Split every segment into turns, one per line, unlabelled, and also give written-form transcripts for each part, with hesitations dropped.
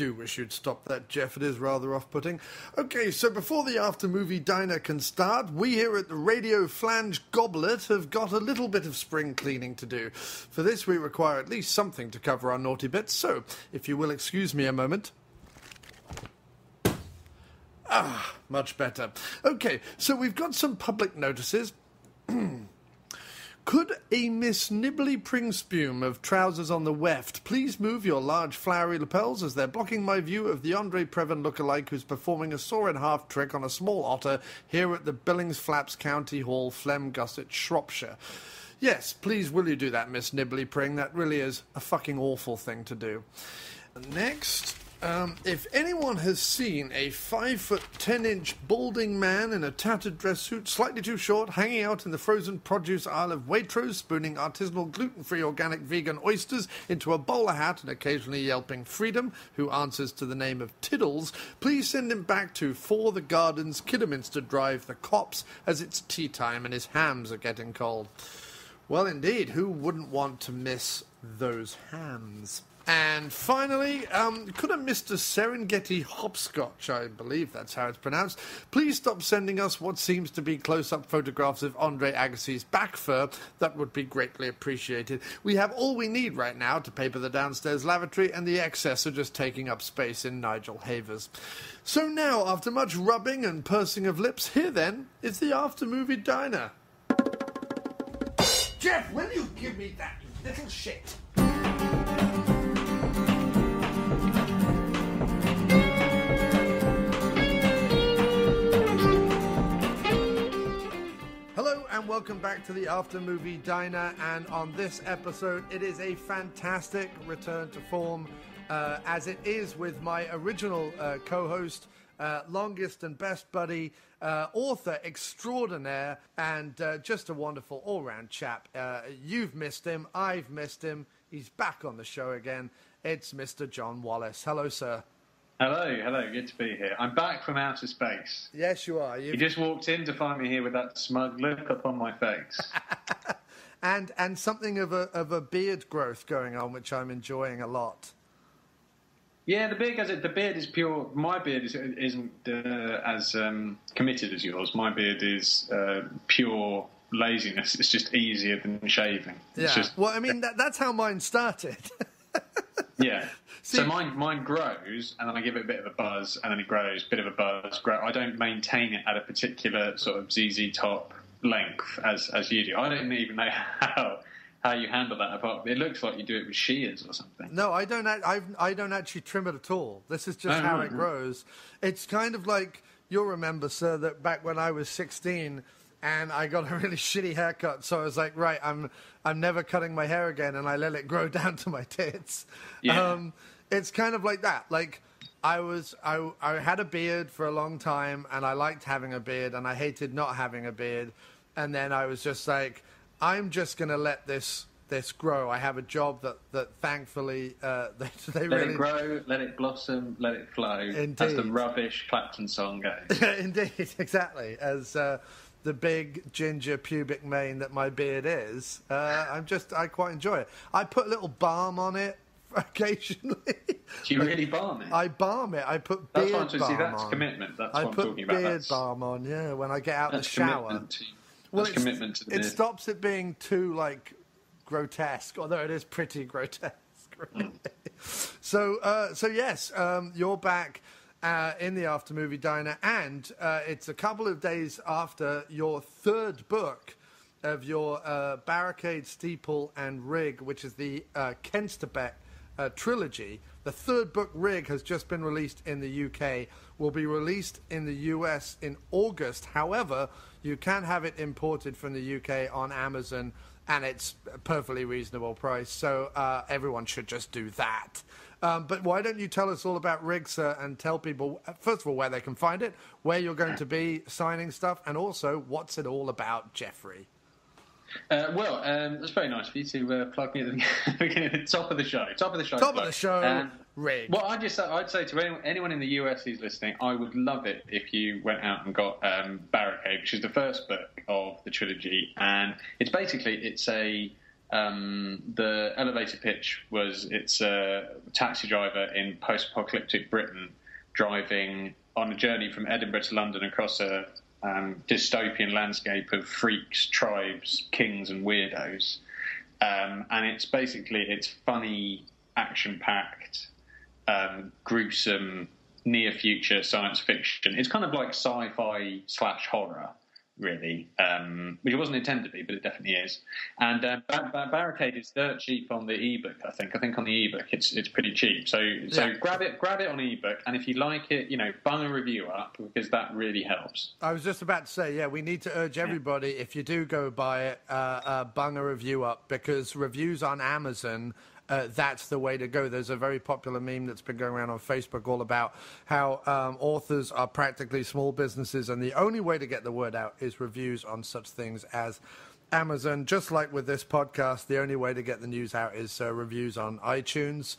do wish you'd stop that, Jeff. It is rather off-putting. Okay, so before the after-movie diner can start, we here at the Radio Flange Goblet have got a little bit of spring cleaning to do. For this, we require at least something to cover our naughty bits, so if you will excuse me a moment. Ah, much better. Okay, so we've got some public notices. Could a Miss Nibbly Pringspume of trousers on the weft please move your large flowery lapels as they're blocking my view of the Andre Previn lookalike who's performing a saw-in-half trick on a small otter here at the Billings Flaps County Hall, Flem Gusset, Shropshire. Yes, please will you do that, Miss Nibbly Pring? That really is a fucking awful thing to do. Next... if anyone has seen a 5'10" balding man in a tattered dress suit, slightly too short, hanging out in the frozen produce aisle of Waitrose, spooning artisanal gluten-free organic vegan oysters into a bowler hat and occasionally yelping freedom, who answers to the name of Tiddles, please send him back to For the Gardens, Kidderminster Drive, the Copse, as it's tea time and his hams are getting cold. Well, indeed, who wouldn't want to miss those hams? And finally, could a Mr. Serengeti Hopscotch, I believe that's how it's pronounced, please stop sending us what seems to be close-up photographs of Andre Agassi's back fur? That would be greatly appreciated. We have all we need right now to paper the downstairs lavatory, and the excess are just taking up space in Nigel Havers. So now, after much rubbing and pursing of lips, here then is the after-movie diner. Jeff, will you give me that, you little shit? And welcome back to the After Movie Diner, and on this episode it is a fantastic return to form, as it is with my original co-host, longest and best buddy, author extraordinaire, and just a wonderful all-round chap. You've missed him, I've missed him, he's back on the show again. It's Mr. Jon Wallace. Hello, sir.
Hello, good to be here. I'm back from outer space.
Yes, you are.
You just walked in to find me here with that smug look upon my face.
and something of a beard growth going on, which I'm enjoying a lot.
Yeah, the beard is pure. My beard isn't as committed as yours. My beard is pure laziness. It's just easier than shaving.
Well, I mean, that's how mine started.
Yeah. See, so mine grows, and then I give it a bit of a buzz, and then it grows, bit of a buzz, grow. I don't maintain it at a particular sort of ZZ Top length as you do. I don't even know how you handle that apart. It looks like you do it with shears or something.
No, I don't. I don't actually trim it at all. This is just how it grows. It's kind of like, you'll remember, sir, that back when I was 16. And I got a really shitty haircut, so I was like, right, I'm never cutting my hair again, and I let it grow down to my tits. Yeah. It's kind of like that. Like, I had a beard for a long time, and I liked having a beard, and I hated not having a beard. And then I was just like, I'm just going to let this grow. I have a job that thankfully they
let it grow, let it blossom, let it flow.
Indeed.
As the rubbish Clapton song goes.
Indeed, exactly. As the big ginger pubic mane that my beard is, I quite enjoy it. I put a little balm on it occasionally.
Do you really balm it?
I balm it. I put beard balm on.
That's commitment. That's what I'm talking about.
I put beard balm on, yeah, when I get out of the shower.
That's commitment to the beard.
It stops it being too, like, grotesque, although it is pretty grotesque. Really. So yes, you're back in the After Movie Diner, and it's a couple of days after your third book of your Barricade, Steeple and Rig, which is the Kensterbeck trilogy. The third book, Rig, has just been released in the UK, will be released in the US in August. However, you can have it imported from the UK on Amazon, and it's a perfectly reasonable price, so everyone should just do that. But why don't you tell us all about Rig, sir, and tell people, first of all, where they can find it, where you're going to be signing stuff, and also, what's it all about, Jeffrey?
Well, that's very nice of you to plug me at the beginning, top of the show.
Top of the show, Rig.
Well, I'd say to anyone in the US who's listening, I would love it if you went out and got Barricade, which is the first book of the trilogy, and it's a The elevator pitch was it's a taxi driver in post-apocalyptic Britain driving on a journey from Edinburgh to London across a dystopian landscape of freaks, tribes, kings and weirdos. And it's funny, action-packed, gruesome, near-future science fiction. It's kind of like sci-fi / horror, really, which it wasn't intended to be, but it definitely is. And Barricade is dirt cheap on the ebook. I think on the ebook it's pretty cheap. So grab it on ebook, and if you like it, bung a review up, because that really helps.
I was just about to say, we need to urge everybody, if you do go buy it, bung a review up, because reviews on Amazon. That's the way to go. There's a very popular meme that's been going around on Facebook all about how authors are practically small businesses, and the only way to get the word out is reviews on such things as Amazon. Just like with this podcast, the only way to get the news out is reviews on iTunes.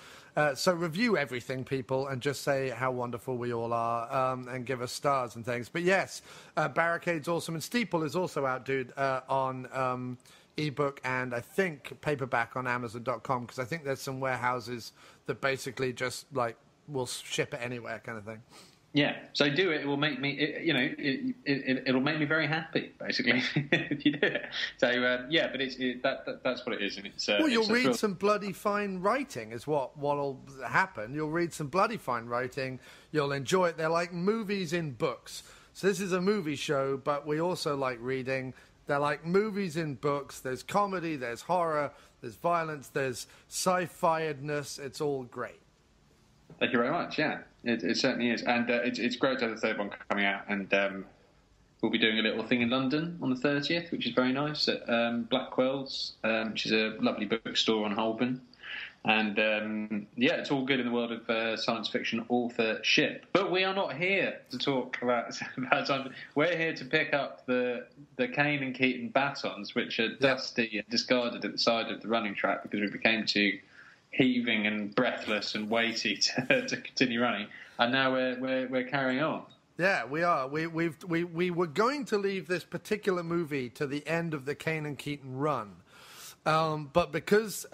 So review everything, people, and just say how wonderful we all are, and give us stars and things. But yes, Barricade's awesome, and Steeple is also out, dude, on ebook and I think paperback on Amazon.com, because I think there's some warehouses that basically just will ship it anywhere, kind of thing.
Yeah, so do it. It will make me, it'll make me very happy, basically, if you do it. So that's what it is, and it's.
Well, you'll read some bloody fine writing, is what'll happen. You'll read some bloody fine writing. You'll enjoy it. They're like movies in books. So this is a movie show, but we also like reading. They're like movies in books. There's comedy, there's horror, there's violence, there's sci-fi-edness. It's all great.
Thank you very much. Yeah, it certainly is. And it's great to have the third one coming out. And we'll be doing a little thing in London on the 30th, which is very nice, at Blackwell's, which is a lovely bookstore on Holborn. And it's all good in the world of science fiction authorship. But we are not here to talk about science. We're here to pick up the Caine and Keaton batons, which are dusty and discarded at the side of the running track because we became too heaving and breathless and weighty to continue running. And now we're carrying on.
Yeah, we are. We were going to leave this particular movie to the end of the Caine and Keaton run. But because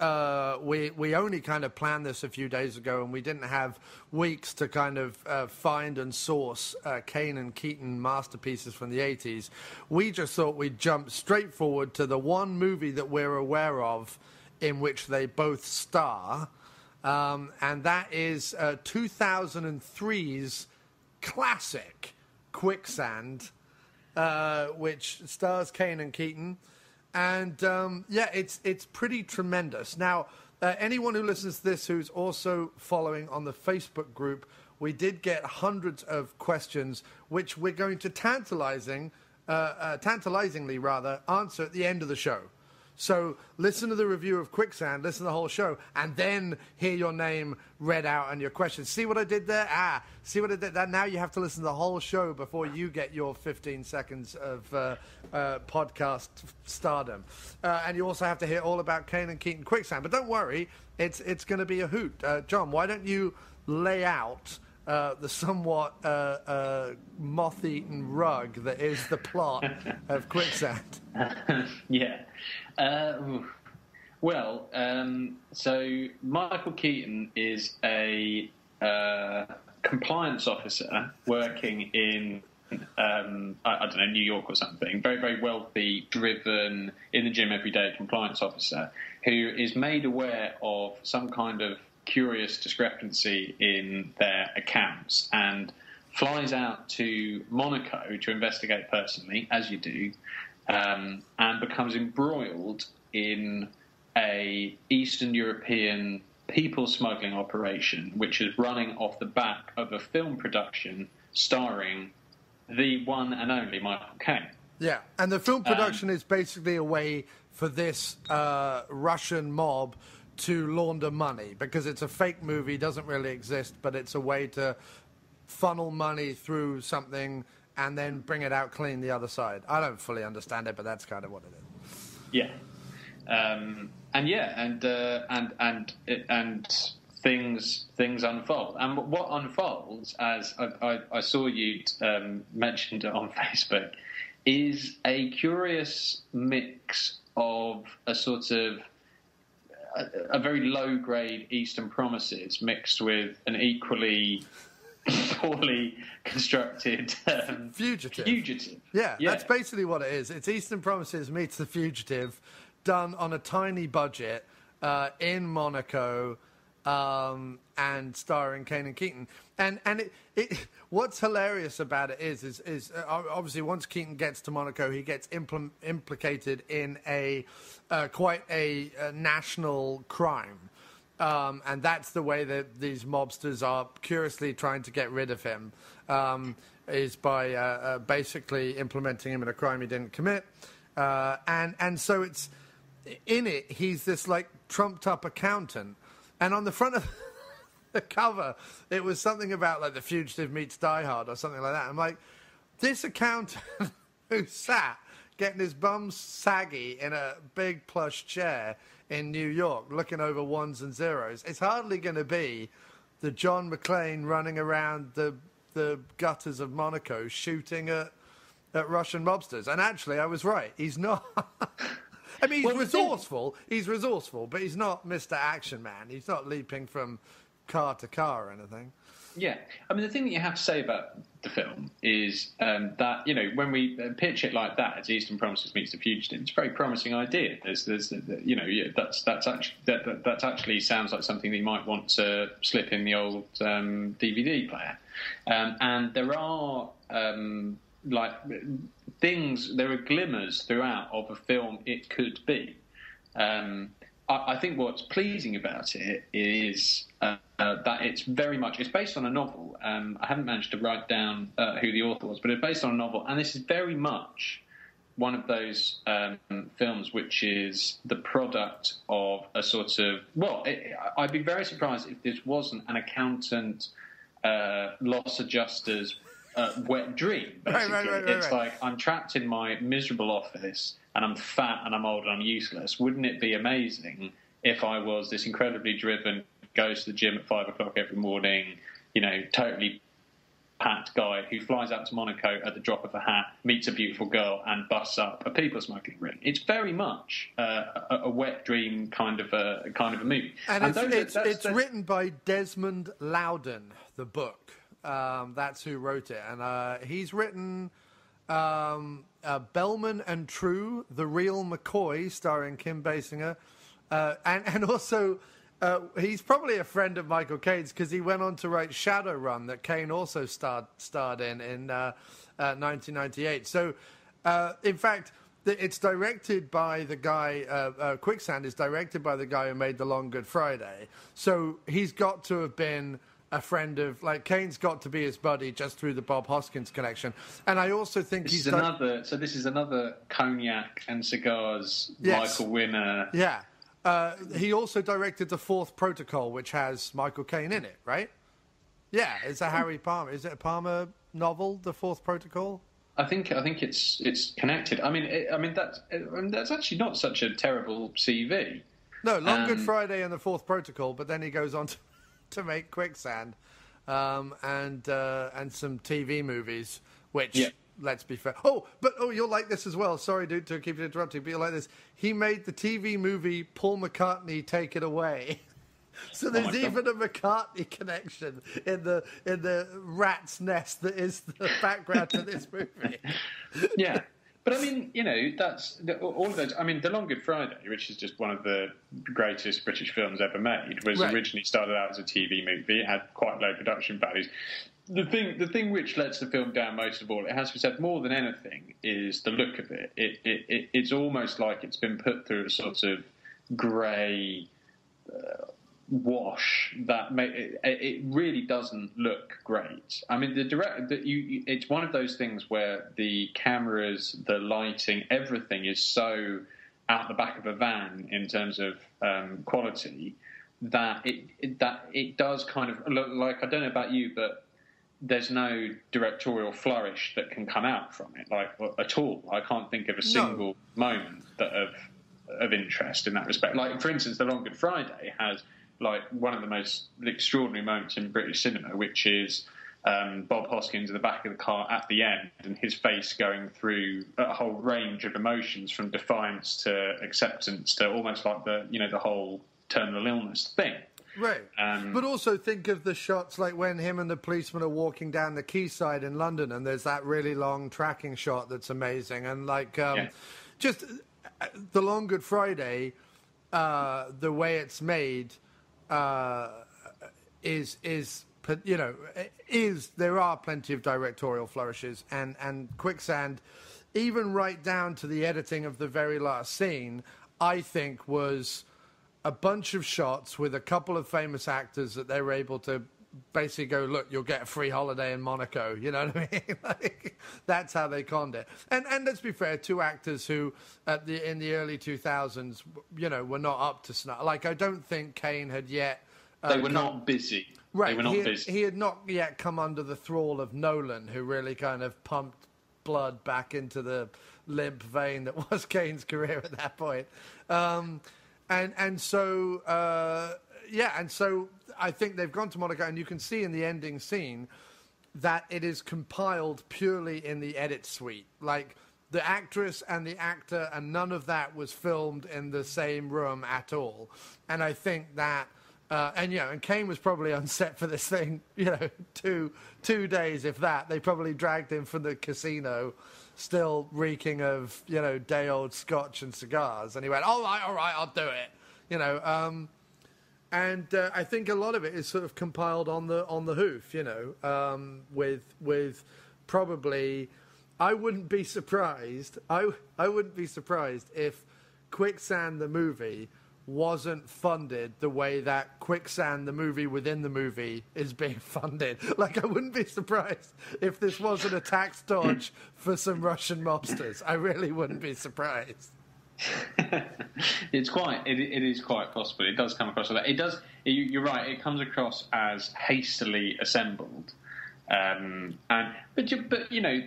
we only kind of planned this a few days ago, and we didn't have weeks to kind of find and source Caine and Keaton masterpieces from the 80s, we just thought we'd jump straight forward to the one movie that we're aware of in which they both star, and that is 2003's classic Quicksand, which stars Caine and Keaton. And, it's pretty tremendous. Now, anyone who listens to this who's also following on the Facebook group, we did get hundreds of questions, which we're going to tantalizingly answer at the end of the show. So listen to the review of Quicksand, listen to the whole show, and then hear your name read out and your questions. See what I did there? See what I did there? Now you have to listen to the whole show before you get your 15 seconds of podcast stardom. And you also have to hear all about Caine and Keaton Quicksand. But don't worry, it's going to be a hoot. John, why don't you lay out the somewhat moth-eaten rug that is the plot of Quicksand?
Yeah. So Michael Keaton is a compliance officer working in, I don't know, New York or something. Very, very wealthy, driven, in the gym every day compliance officer who is made aware of some kind of curious discrepancy in their accounts and flies out to Monaco to investigate personally, as you do, and becomes embroiled in a Eastern European people smuggling operation, which is running off the back of a film production starring the one and only Michael Caine.
Yeah, and the film production is basically a way for this Russian mob to launder money, because it's a fake movie, doesn't really exist, but it's a way to funnel money through something and then bring it out clean the other side. I don't fully understand it, but that's kind of what it is.
Yeah, and things unfold. And what unfolds, as I saw you mentioned on Facebook, is a curious mix of a sort of a very low-grade Eastern Promises mixed with an equally poorly constructed Fugitive.
Yeah, that's basically what it is. It's Eastern Promises meets The Fugitive, done on a tiny budget in Monaco, and starring Caine Keaton. And it what's hilarious about it is obviously once Keaton gets to Monaco, he gets implicated in quite a national crime. And that's the way that these mobsters are curiously trying to get rid of him, is by basically implementing him in a crime he didn't commit. And so it's in it, he's this like trumped up accountant. And on the front of the cover, it was something about like The Fugitive meets Die Hard or something like that. I'm like, this accountant who sat getting his bum saggy in a big plush chair in New York, looking over ones and zeros. It's hardly going to be the John McClane running around the gutters of Monaco shooting at Russian mobsters. And actually, I was right. He's not. I mean, he's resourceful. He's resourceful, but he's not Mr. Action Man. He's not leaping from car to car or anything.
Yeah. I mean, the thing that you have to say about the film is that, you know, when we pitch it like that, as Eastern Promises meets The Fugitive, it's a very promising idea. There's you know, that actually sounds like something that you might want to slip in the old DVD player. And there are like things, there are glimmers throughout of a film it could be. I think what's pleasing about it is that it's based on a novel. I haven't managed to write down who the author was, but it's based on a novel, and this is very much one of those films which is the product of a sort of, I'd be very surprised if this wasn't an accountant, loss adjuster's wet dream, basically. Right. It's like, I'm trapped in my miserable office, and I'm fat and I'm old and I'm useless. Wouldn't it be amazing if I was this incredibly driven, goes to the gym at 5 o'clock every morning, you know, totally packed guy who flies out to Monaco at the drop of a hat, meets a beautiful girl and busts up a people smuggling ring? It's very much a wet dream kind of a movie.
And it's written by Desmond Loudon, the book. That's who wrote it. And he's written Bellman and True, The Real McCoy, starring Kim Basinger. And also, he's probably a friend of Michael Caine's because he went on to write Shadowrun, that Caine also starred in 1998. So, in fact, it's directed by the guy, Quicksand is directed by the guy who made The Long Good Friday. So he's got to have been a friend of, like, Caine's got to be his buddy just through the Bob Hoskins connection. And I also think
this is another cognac and cigars, yes, Michael Winner.
Yeah. He also directed The Fourth Protocol, which has Michael Caine in it, right? Yeah, it's a Harry Palmer. Is it a Palmer novel, The Fourth Protocol?
I think it's connected. I mean that's actually not such a terrible CV.
No, Long Good Friday and The Fourth Protocol, but then he goes on to make Quicksand and some TV movies, which, yeah, let's be fair. You'll like this as well. Sorry, dude, to keep interrupting, but you'll like this. He made the TV movie Paul McCartney Take It Away. So there's even a McCartney connection in the rat's nest that is the background to this movie.
Yeah. But I mean, you know, that's all of those. I meing, The Long Good Friday, which is just one of the greatest British films ever made, was originally started out as a TV movie. It had quite low production values. The thing which lets the film down most of all, it has to be said, more than anything, is the look of it. It's almost like it's been put through a sort of grey wash that it really doesn't look great. I mean, it's one of those things where the cameras, the lighting, everything is so out the back of a van in terms of quality that it does kind of look like, I don't know about you, but there's no directorial flourish that can come out from it, like, at all. I can't think of a single moment of interest in that respect. Like, for instance, The Long Good Friday has, like, one of the most extraordinary moments in British cinema, which is Bob Hoskins in the back of the car at the end, and his face going through a whole range of emotions, from defiance to acceptance to almost like the whole terminal illness thing.
Right. But also think of the shots like when him and the policeman are walking down the quayside in London, and there's that really long tracking shot that's amazing. And like just the Long Good Friday, the way it's made is there are plenty of directorial flourishes, and Quicksand, even right down to the editing of the very last scene, I think was a bunch of shots with a couple of famous actors that they were able to basically go, look, you'll get a free holiday in Monaco. You know what I mean? Like, that's how they conned it. And let's be fair, two actors who in the early 2000s, were not up to snuff. Like, I don't think Caine had yet...
they were not busy.
Right.
They were not busy.
He had not yet come under the thrall of Nolan, who really kind of pumped blood back into the limp vein that was Caine's career at that point. And so I think they've gone to Monaco, and you can see in the ending scene that it is compiled purely in the edit suite. Like, the actress and the actor, and none of that was filmed in the same room at all. And I think that, and Caine was probably on set for this thing, 2 days, if that. They probably dragged him from the casino, still reeking of, day-old scotch and cigars. And he went, all right, I'll do it. I think a lot of it is sort of compiled on the hoof, with probably, I wouldn't be surprised if Quicksand the movie wasn't funded the way that Quicksand the movie within the movie is being funded. Like, I wouldn't be surprised if this wasn't a tax dodge for some Russian mobsters. I really wouldn't be surprised.
It is quite possible. It does come across like that. It does. You're right. It comes across as hastily assembled. But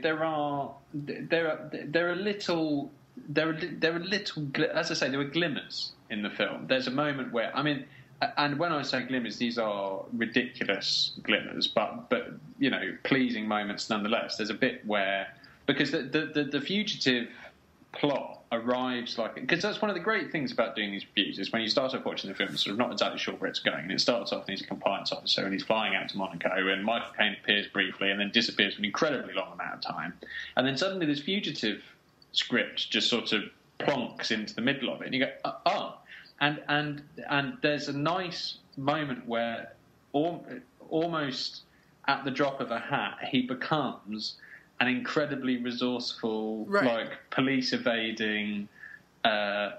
there are little, as I say, there were glimmers in the film. There's a moment where, and when I say glimmers, these are ridiculous glimmers, but pleasing moments nonetheless. There's a bit where, because the fugitive plot arrives because that's one of the great things about doing these reviews, is when you start off watching the film, sort of not exactly sure where it's going, and it starts off and he's a compliance officer and he's flying out to Monaco, and Michael Caine appears briefly and then disappears for an incredibly long amount of time, and then suddenly this fugitive script just sort of plonks into the middle of it, and you go, and there's a nice moment where almost at the drop of a hat he becomes an incredibly resourceful, police evading,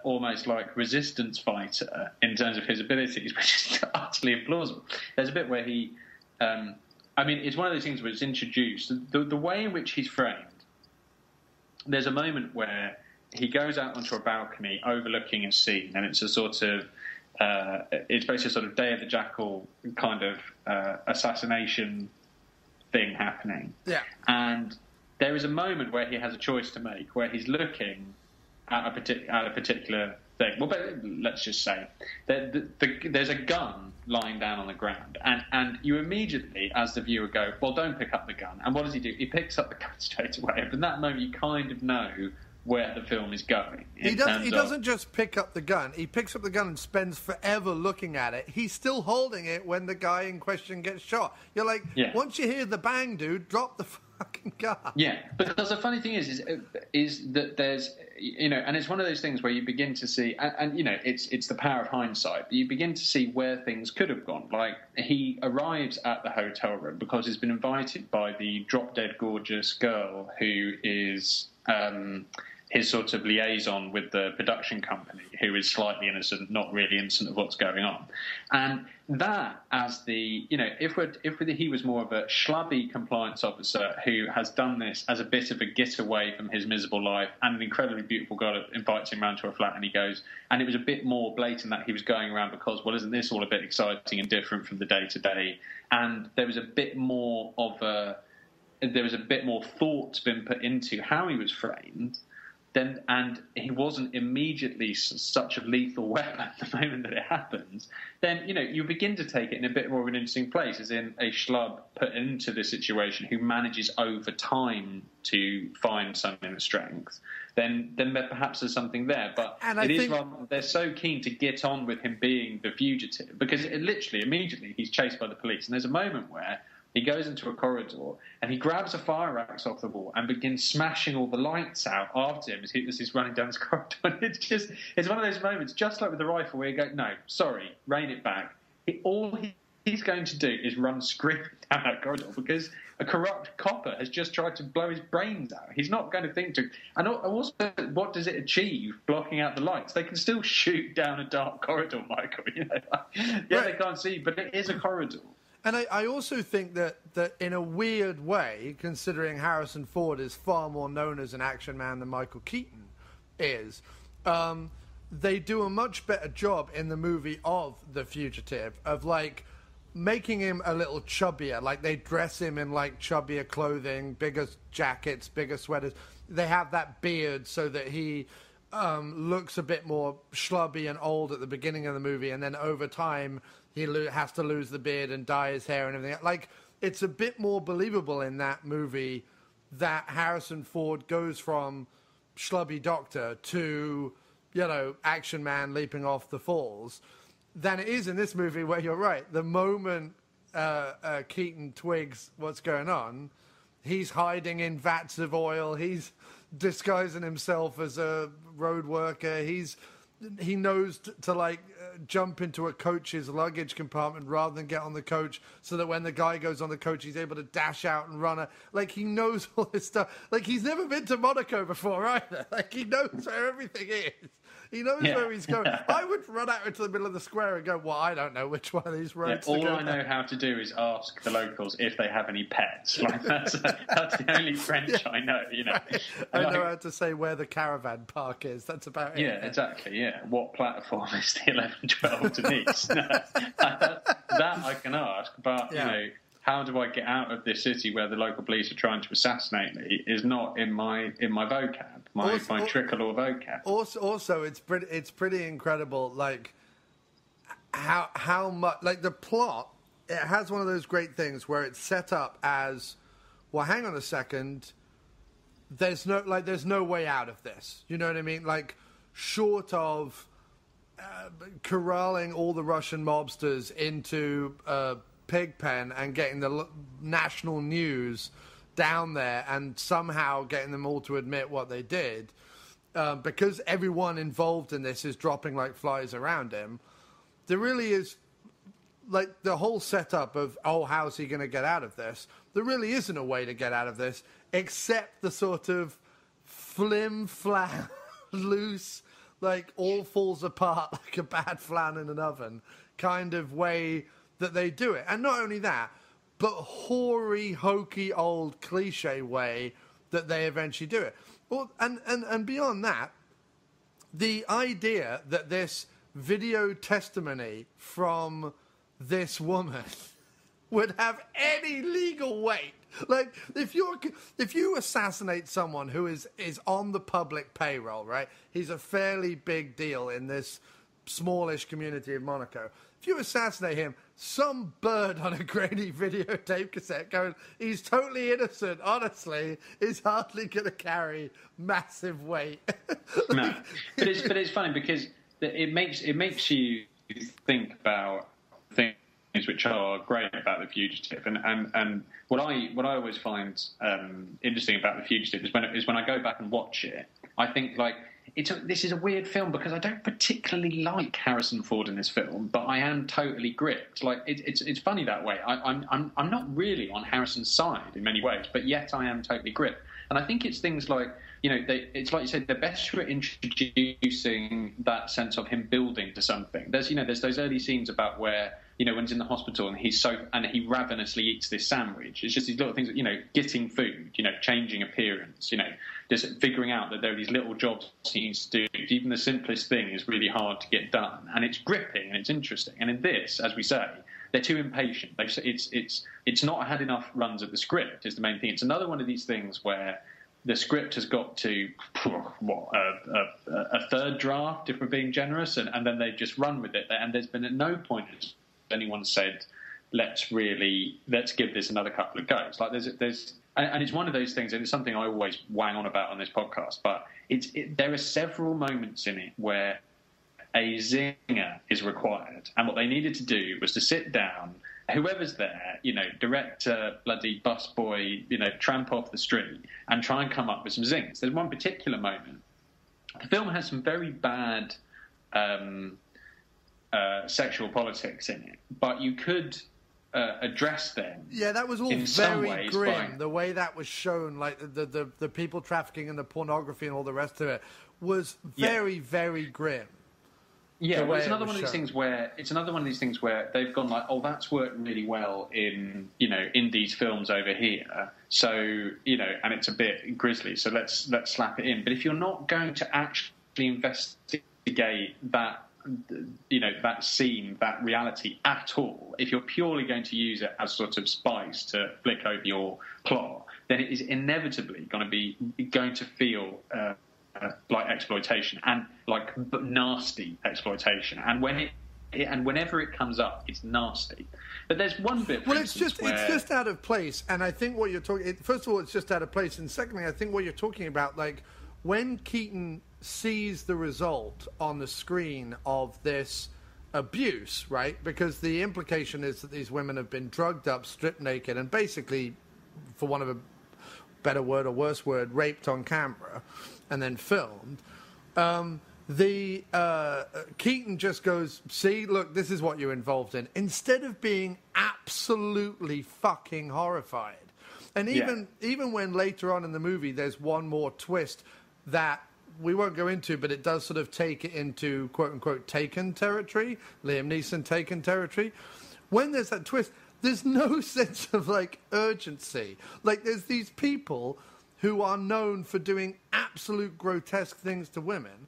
almost like resistance fighter in terms of his abilities, which is utterly implausible. There's a bit where he, it's one of those things where it's introduced. The way in which he's framed, there's a moment where he goes out onto a balcony overlooking a scene, and it's a sort of, it's basically a sort of Day of the Jackal kind of assassination thing happening. Yeah. And there is a moment where he has a choice to make, where he's looking at a particular thing. Well, but let's just say there's a gun lying down on the ground, and you immediately, as the viewer, go, well, don't pick up the gun. And what does he do? He picks up the gun straight away. And from that moment, you kind of know where the film is going.
He doesn't just pick up the gun. He picks up the gun and spends forever looking at it. He's still holding it when the guy in question gets shot. You're like, once you hear the bang, dude, drop the fucking gun.
Yeah, because the funny thing is that there's, and it's one of those things where you begin to see, and it's the power of hindsight, but you begin to see where things could have gone. Like, he arrives at the hotel room because he's been invited by the drop-dead gorgeous girl who is his sort of liaison with the production company, who is slightly innocent, not really innocent of what's going on. And that, as the, if he was more of a schlubby compliance officer who has done this as a bit of a getaway from his miserable life, and an incredibly beautiful girl invites him round to her flat, and he goes, and it was a bit more blatant that he was going around because, well, isn't this all a bit exciting and different from the day-to-day? And there was a bit more thought been put into how he was framed. and he wasn't immediately such a lethal weapon at the moment that it happens, then, you begin to take it in a bit more of an interesting place, as in a schlub put into the situation who manages over time to find some inner strength, then there perhaps there's something there. But they're so keen to get on with him being the fugitive, because immediately he's chased by the police, and there's a moment where he goes into a corridor and he grabs a fire axe off the wall and begins smashing all the lights out after him as he's running down this corridor. And it's one of those moments, just like with the rifle, where you go, no, sorry, rein it back. All he's going to do is run screaming down that corridor because a corrupt copper has just tried to blow his brains out. He's not going to think to... And also, what does it achieve, blocking out the lights? They can still shoot down a dark corridor, Michael. They can't see, but it is a corridor.
And I also think that in a weird way, considering Harrison Ford is far more known as an action man than Michael Keaton is, they do a much better job in the movie of The Fugitive of, like, making him a little chubbier. Like, they dress him in, like, chubbier clothing, bigger jackets, bigger sweaters. They have that beard so that he looks a bit more schlubby and old at the beginning of the movie, and then over time he has to lose the beard and dye his hair and everything. Like, it's a bit more believable in that movie that Harrison Ford goes from schlubby doctor to, action man leaping off the falls than it is in this movie, where you're right. The moment Keaton twigs what's going on, he's hiding in vats of oil. He's disguising himself as a road worker. He knows to jump into a coach's luggage compartment rather than get on the coach, so that when the guy goes on the coach, he's able to dash out and run. He knows all this stuff. Like, he's never been to Monaco before either. Like, he knows where everything is. He knows where he's going. I would run out into the middle of the square and go, well, I don't know which one of these roads to go
all I know how to do is ask the locals if they have any pets. Like, that's the only French I know,
I know how to say where the caravan park is. That's about it.
Yeah, exactly, yeah. What platform is the 1112 to Nice? That I can ask, but, how do I get out of this city where the local police are trying to assassinate me is not in my vocab, my tricolor vocab.
Also, it's pretty incredible, like, how much, like, the plot, it has one of those great things where it's set up as, well, hang on a second, there's no way out of this. You know what I mean? Like, short of corralling all the Russian mobsters into pig pen and getting the national news down there and somehow getting them all to admit what they did, because everyone involved in this is dropping like flies around him. There really is, like, the whole setup of, how's he going to get out of this? There really isn't a way to get out of this except the sort of flim-flam, loose, like, all falls apart like a bad flan in an oven kind of way that they do it. And not only that, but hoary, hokey, old cliche way that they eventually do it. Well, and beyond that, the idea that this video testimony from this woman would have any legal weight. Like, if you assassinate someone who is on the public payroll, right? He's a fairly big deal in this smallish community of Monaco. If you assassinate him, some bird on a grainy videotape cassette going, he's totally innocent, honestly, is hardly going to carry massive weight.
No, but it's funny because it makes you think about things which are great about The Fugitive, and what I always find interesting about The Fugitive is when I go back and watch it, I think, like, this is a weird film because I don't particularly like Harrison Ford in this film, but I am totally gripped. Like, it's funny that way. I'm not really on Harrison's side in many ways, but yet I am totally gripped. And I think it's things like, it's like you said, they're best for introducing that sense of him building to something. There's those early scenes about where, when he's in the hospital and he ravenously eats this sandwich. It's just these little things, getting food, changing appearance, just figuring out that there are these little jobs he needs to do. Even the simplest thing is really hard to get done, and it's gripping and it's interesting. And in this, as we say, they're too impatient. It's not had enough runs of the script is the main thing. It's another one of these things where the script has got to a third draft, if we're being generous, and then they just run with it. And there's been at no point has anyone said, let's give this another couple of goes. Like there's and it's one of those things, and it's something I always wang on about on this podcast. But there are several moments in it where a zinger is required, and what they needed to do was to sit down. Whoever's there, director, bloody busboy, tramp off the street and try and come up with some zings. There's one particular moment. The film has some very bad sexual politics in it, but you could address them.
Yeah, that was all very grim. The way that was shown, like the people trafficking and the pornography and all the rest of it, was very, very grim.
Yeah, well, it's another one of these things where they've gone like, oh, that's worked really well in these films over here. So and it's a bit grisly. So let's slap it in. But if you're not going to actually investigate that, that scene, that reality at all, if you're purely going to use it as sort of spice to flick over your plot, then it is inevitably going to feel like exploitation, and like nasty exploitation, and whenever it comes up, it's nasty. But there's one bit.
Well, it's just out of place, and I think what you're talking. First of all, it's just out of place, and secondly, I think what you're talking about, like when Keaton sees the result on the screen of this abuse, right? Because the implication is that these women have been drugged up, stripped naked, and basically, for want of a better word or worse word, raped on camera and then filmed. Keaton just goes, see, look, this is what you're involved in, instead of being absolutely fucking horrified. And even when later on in the movie there's one more twist that we won't go into, but it does sort of take it into quote-unquote Taken territory, Liam Neeson Taken territory. When there's that twist, there's no sense of, like, urgency. Like, there's these people who are known for doing absolute grotesque things to women,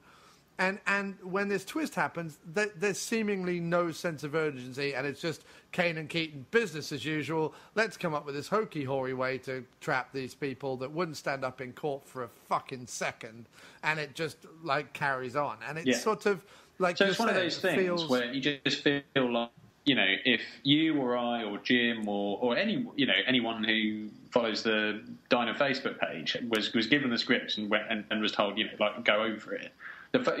and when this twist happens, there's seemingly no sense of urgency, and it's just Caine and Keaton, business as usual. Let's come up with this hokey-hoary way to trap these people that wouldn't stand up in court for a fucking second, and it just, like, carries on. And it's sort of, like...
So it's one of those things where you just feel like, if you or I or Jim or anyone who follows the Diner Facebook page was given the script and went and was told, go over it.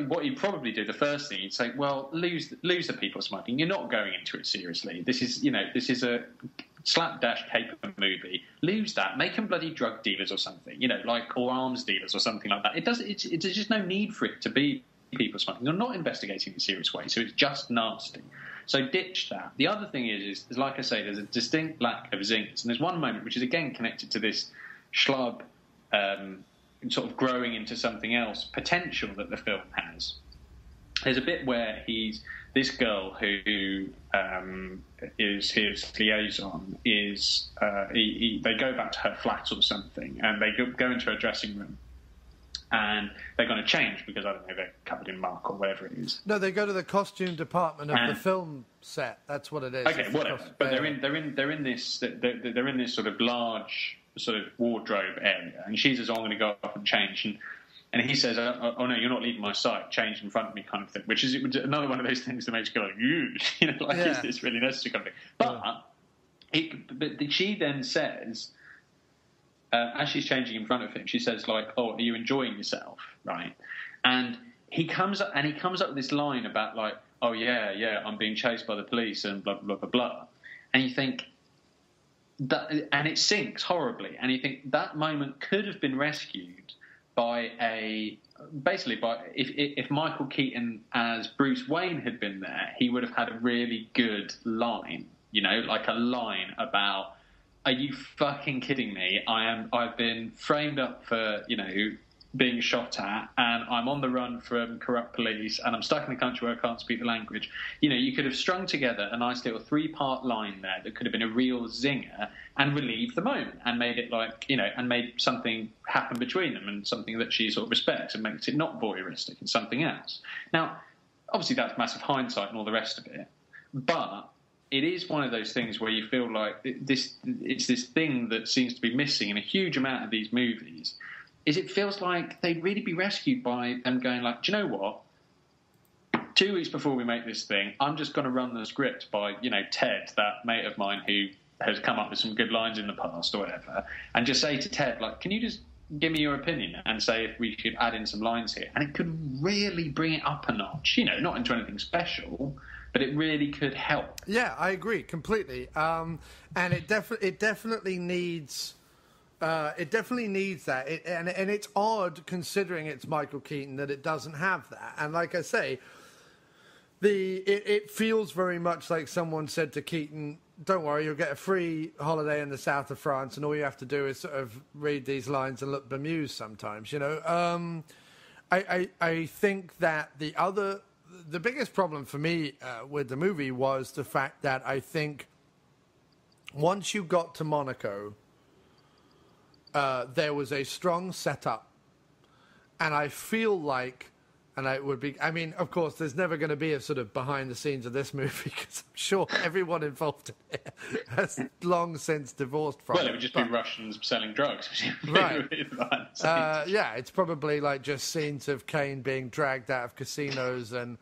What you'd probably do, the first thing, you'd say, well, lose the people smuggling. You're not going into it seriously. This is a slapdash caper movie. Lose that. Make them bloody drug dealers or something, or arms dealers or something like that. There's just no need for it to be people smuggling. You're not investigating in a serious way, so it's just nasty. So ditch that. The other thing is like I say, there's a distinct lack of zingers. And there's one moment which is, again, connected to this schlub sort of growing into something else potential that the film has. There's a bit where this girl who is his liaison is they go back to her flat or something, and they go into her dressing room, and they're going to change because, I don't know, they're covered in muck or whatever it is.
No, they go to the costume department of the film set. That's what it is.
Okay, whatever. But they're in this sort of large sort of wardrobe area, and she says, "I'm going to go up and change," and he says, "Oh no, you're not leaving my sight. Change in front of me," kind of thing. Which is another one of those things that makes you go like, is this really necessary? Kind of thing. But she then says, as she's changing in front of him, she says, like, "Oh, are you enjoying yourself?" Right? And he comes up with this line about, like, "Oh yeah, I'm being chased by the police and blah blah blah blah," and you think that, and it sinks horribly, and you think that moment could have been rescued by if Michael Keaton as Bruce Wayne had been there, he would have had a really good line, like a line about, "Are you fucking kidding me? I've been framed up for, being shot at, and I'm on the run from corrupt police, and I'm stuck in a country where I can't speak the language." You could have strung together a nice little 3-part line there that could have been a real zinger and relieved the moment and made it like, and made something happen between them, and something that she sort of respects and makes it not voyeuristic and something else. Now, obviously that's massive hindsight and all the rest of it, but it is one of those things where you feel like it's this thing that seems to be missing in a huge amount of these movies, is it feels like they'd really be rescued by them going like, do you know what? 2 weeks before we make this thing, I'm just going to run the script by, Ted, that mate of mine who has come up with some good lines in the past or whatever, and just say to Ted, like, can you just give me your opinion and say if we should add in some lines here? And it could really bring it up a notch, not into anything special, but it really could help.
Yeah, I agree completely. And it definitely needs... it definitely needs that. And it's odd, considering it's Michael Keaton, that it doesn't have that. And like I say... It feels very much like someone said to Keaton, don't worry, you'll get a free holiday in the south of France, and all you have to do is sort of read these lines and look bemused sometimes, I think that the biggest problem for me with the movie was the fact that I think once you got to Monaco, there was a strong setup, and I feel like... And it would be, of course, there's never going to be a sort of behind the scenes of this movie because I'm sure everyone involved in it has long since divorced from it.
Well, it would just be Russians selling drugs.
Right. Yeah, it's probably like just scenes of Caine being dragged out of casinos or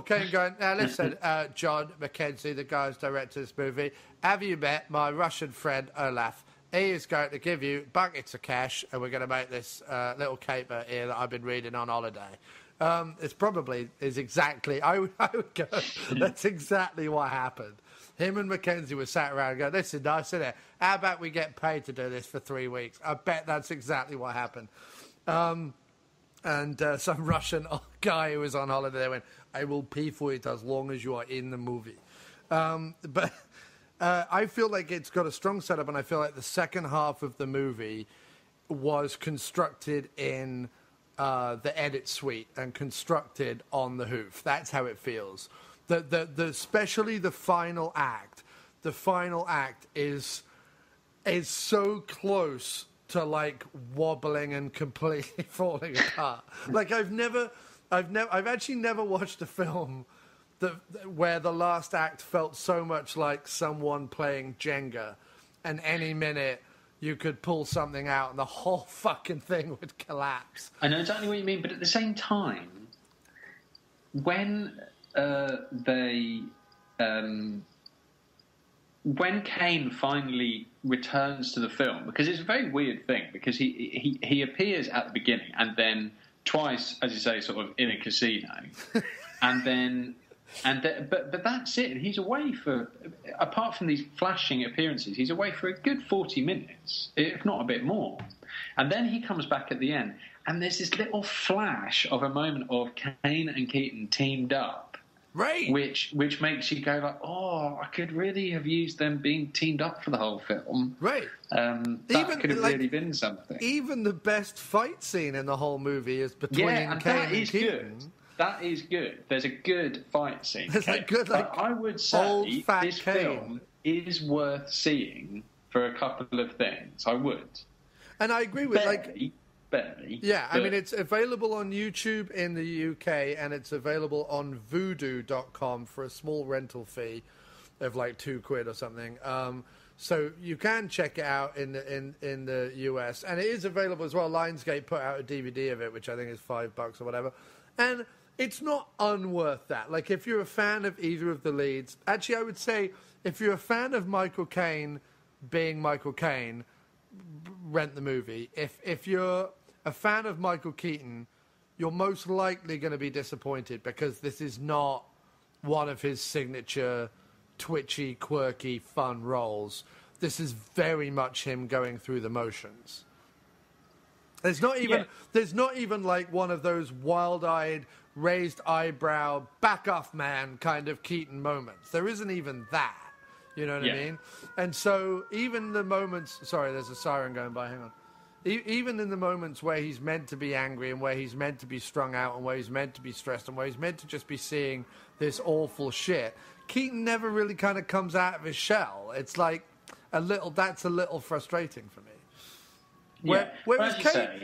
Caine going, now listen, John Mackenzie, the guy who's directed this movie, have you met my Russian friend Olaf? He is going to give you buckets of cash, and we're going to make this little caper here that I've been reading on holiday. It's probably exactly... I would go, that's exactly what happened. Him and Mackenzie were sat around and go, this is nice, isn't it? How about we get paid to do this for 3 weeks? I bet that's exactly what happened. And some Russian guy who was on holiday went, I will pay for it as long as you are in the movie. But... I feel like it's got a strong setup, and I feel like the second half of the movie was constructed in the edit suite and constructed on the hoof. That's how it feels. Especially the final act. The final act is so close to like wobbling and completely falling apart. Like I've actually never watched a film where the last act felt so much like someone playing Jenga, and any minute you could pull something out and the whole fucking thing would collapse.
I know exactly what you mean, but at the same time, when Caine finally returns to the film, because it's a very weird thing, because he appears at the beginning and then twice, as you say, sort of in a casino, but that's it. He's away for, apart from these flashing appearances, he's away for a good 40 minutes, if not a bit more. And then he comes back at the end, and there's this little flash of a moment of Caine and Keaton teamed up,
right?
Which makes you go like, oh, I could really have used them being teamed up for the whole film,
right?
That could have really been something.
Even the best fight scene in the whole movie is between Caine and Keaton.
Good. That is good. There's a good fight scene.
There's a good,
I would say this film is worth seeing for a couple of things. I would.
And I agree with
barely.
Yeah, I mean, it's available on YouTube in the UK, and it's available on voodoo.com for a small rental fee of like £2 or something. So you can check it out in the US, and it is available as well. Lionsgate put out a DVD of it, which I think is $5 or whatever, and it's not unworth that. Like, if you're a fan of either of the leads, actually, I would say if you're a fan of Michael Caine being Michael Caine, rent the movie. If you're a fan of Michael Keaton, you're most likely going to be disappointed because this is not one of his signature twitchy, quirky, fun roles. This is very much him going through the motions. There's not even like one of those wild-eyed, raised eyebrow, back off man kind of Keaton moments. There isn't even that. You know what I mean? And so even the moments... Sorry, there's a siren going by. Hang on. Even in the moments where he's meant to be angry and where he's meant to be strung out and where he's meant to be stressed and where he's meant to just be seeing this awful shit, Keaton never really kind of comes out of his shell. It's like that's a little frustrating for me. Whereas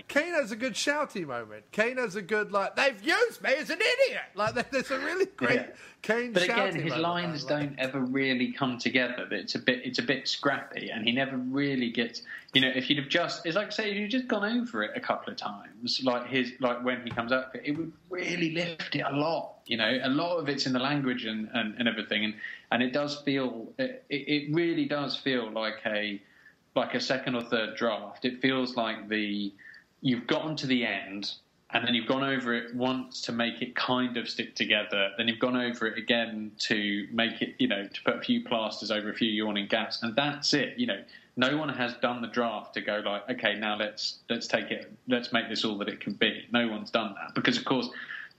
Caine has a good shouty moment. Caine has a good, like, they've used me as an idiot. Like, there's a really great Caine shouty
But again, his
moment,
lines don't ever really come together. It's a bit scrappy, and he never really gets. You know, if you'd have just, it's like say, if you'd just gone over it a couple of times, like when he comes out, it would really lift it a lot. You know, a lot of it's in the language and everything, and it does feel, it really does feel like a second or third draft. It feels like you've gotten to the end, and then you've gone over it once to make it kind of stick together. Then you've gone over it again to make it, you know, to put a few plasters over a few yawning gaps, and that's it. You know, no one has done the draft to go like, okay, now let's take it, let's make this all that it can be. No one's done that, because of course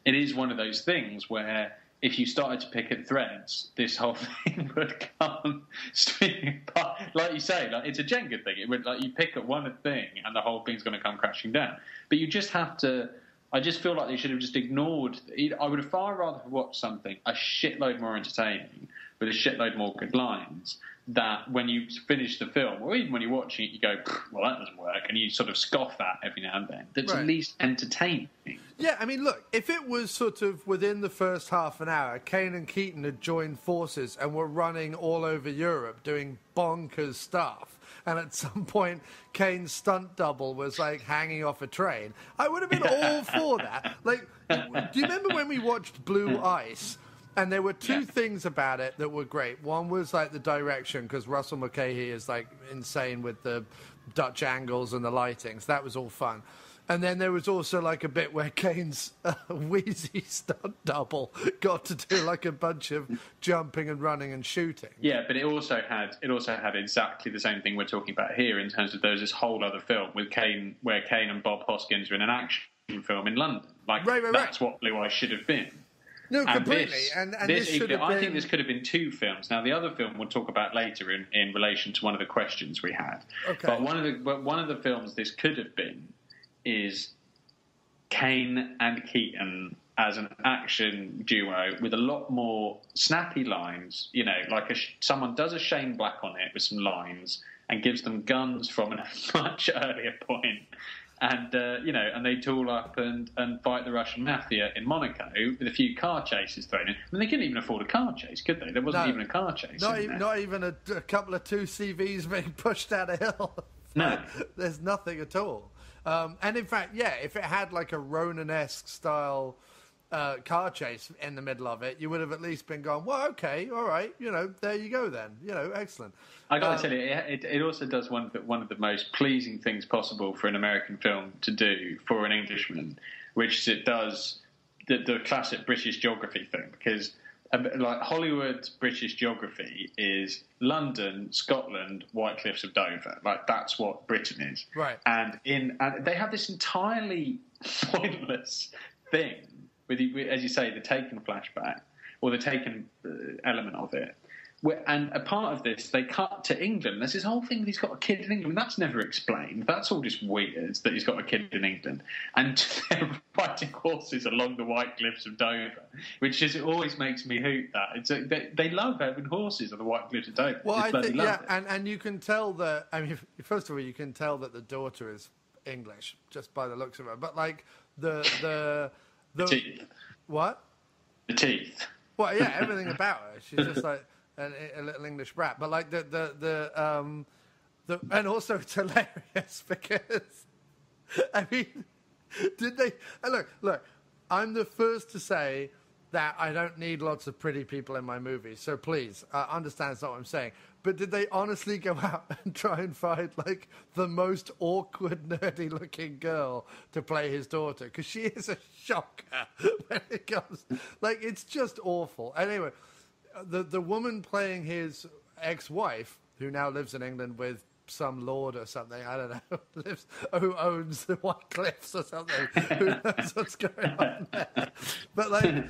it is one of those things where if you started to pick at threads, this whole thing would come streaming apart. Like you say, like it's a Jenga thing. It would, like, you pick at one thing and the whole thing's going to come crashing down. But you just have to. I just feel like they should have just ignored. I would have far rather have watched something a shitload more entertaining with a shitload more good lines. That when you finish the film, or even when you're watching it, you go, well, that doesn't work, and you sort of scoff at every now and then. That's at least entertaining.
Yeah, I mean, look, if it was sort of within the first half an hour, Caine and Keaton had joined forces and were running all over Europe doing bonkers stuff, and at some point Caine's stunt double was, like, hanging off a train, I would have been all for that. Like, do you remember when we watched Blue Ice? And there were two things about it that were great. One was, like, the direction, because Russell Mulcahy is, like, insane with the Dutch angles and the lighting. So that was all fun. And then there was also, like, a bit where Caine's wheezy stunt double got to do, like, a bunch of jumping and running and shooting.
Yeah, but it also had exactly the same thing we're talking about here, in terms of there's this whole other film with Caine, where Caine and Bob Hoskins are in an action film in London. Like, that's what Blue Eyes should have been.
No, completely. And this should have been...
I think this could have been two films. Now, the other film we'll talk about later in relation to one of the questions we had.
Okay.
But one of the films this could have been is Caine and Keaton as an action duo with a lot more snappy lines. You know, like someone does a Shane Black on it with some lines and gives them guns from a much earlier point. And, you know, and they tool up and fight the Russian mafia in Monaco with a few car chases thrown in. I mean, they couldn't even afford a car chase, could they? There wasn't even a car chase.
Not even a couple of 2CVs being pushed down a hill.
No.
There's nothing at all. And in fact, if it had like a Ronin-esque style car chase in the middle of it, you would have at least been going, well, okay, all right, you know, there you go then. You know, excellent.
I got to tell you, it also does one of the most pleasing things possible for an American film to do for an Englishman, which it does the classic British geography thing, because like Hollywood British geography is London, Scotland, White Cliffs of Dover. Like, that's what Britain is.
Right.
And they have this entirely pointless thing with, as you say, the Taken flashback or the Taken element of it. And a part of this, they cut to England. There's this whole thing that he's got a kid in England. That's never explained. That's all just weird, that he's got a kid in England. And they're riding horses along the White Cliffs of Dover, which always makes me hoot that. They love having horses on the White Cliffs of Dover.
Well, I think, and you can tell that, I mean, first of all, you can tell that the daughter is English, just by the looks of her. But, like, the
teeth.
What?
The teeth.
Well, yeah, everything about her. She's just like... a little English brat, but like the and also it's hilarious because I mean, did they? Look, I'm the first to say that I don't need lots of pretty people in my movies, so please understand it's not what I'm saying. But did they honestly go out and try and find like the most awkward, nerdy-looking girl to play his daughter? Because she is a shocker when it comes. Like, it's just awful. Anyway. The woman playing his ex-wife, who now lives in England with some lord or something, I don't know, who owns the White Cliffs or something, who knows what's going on there. But, like,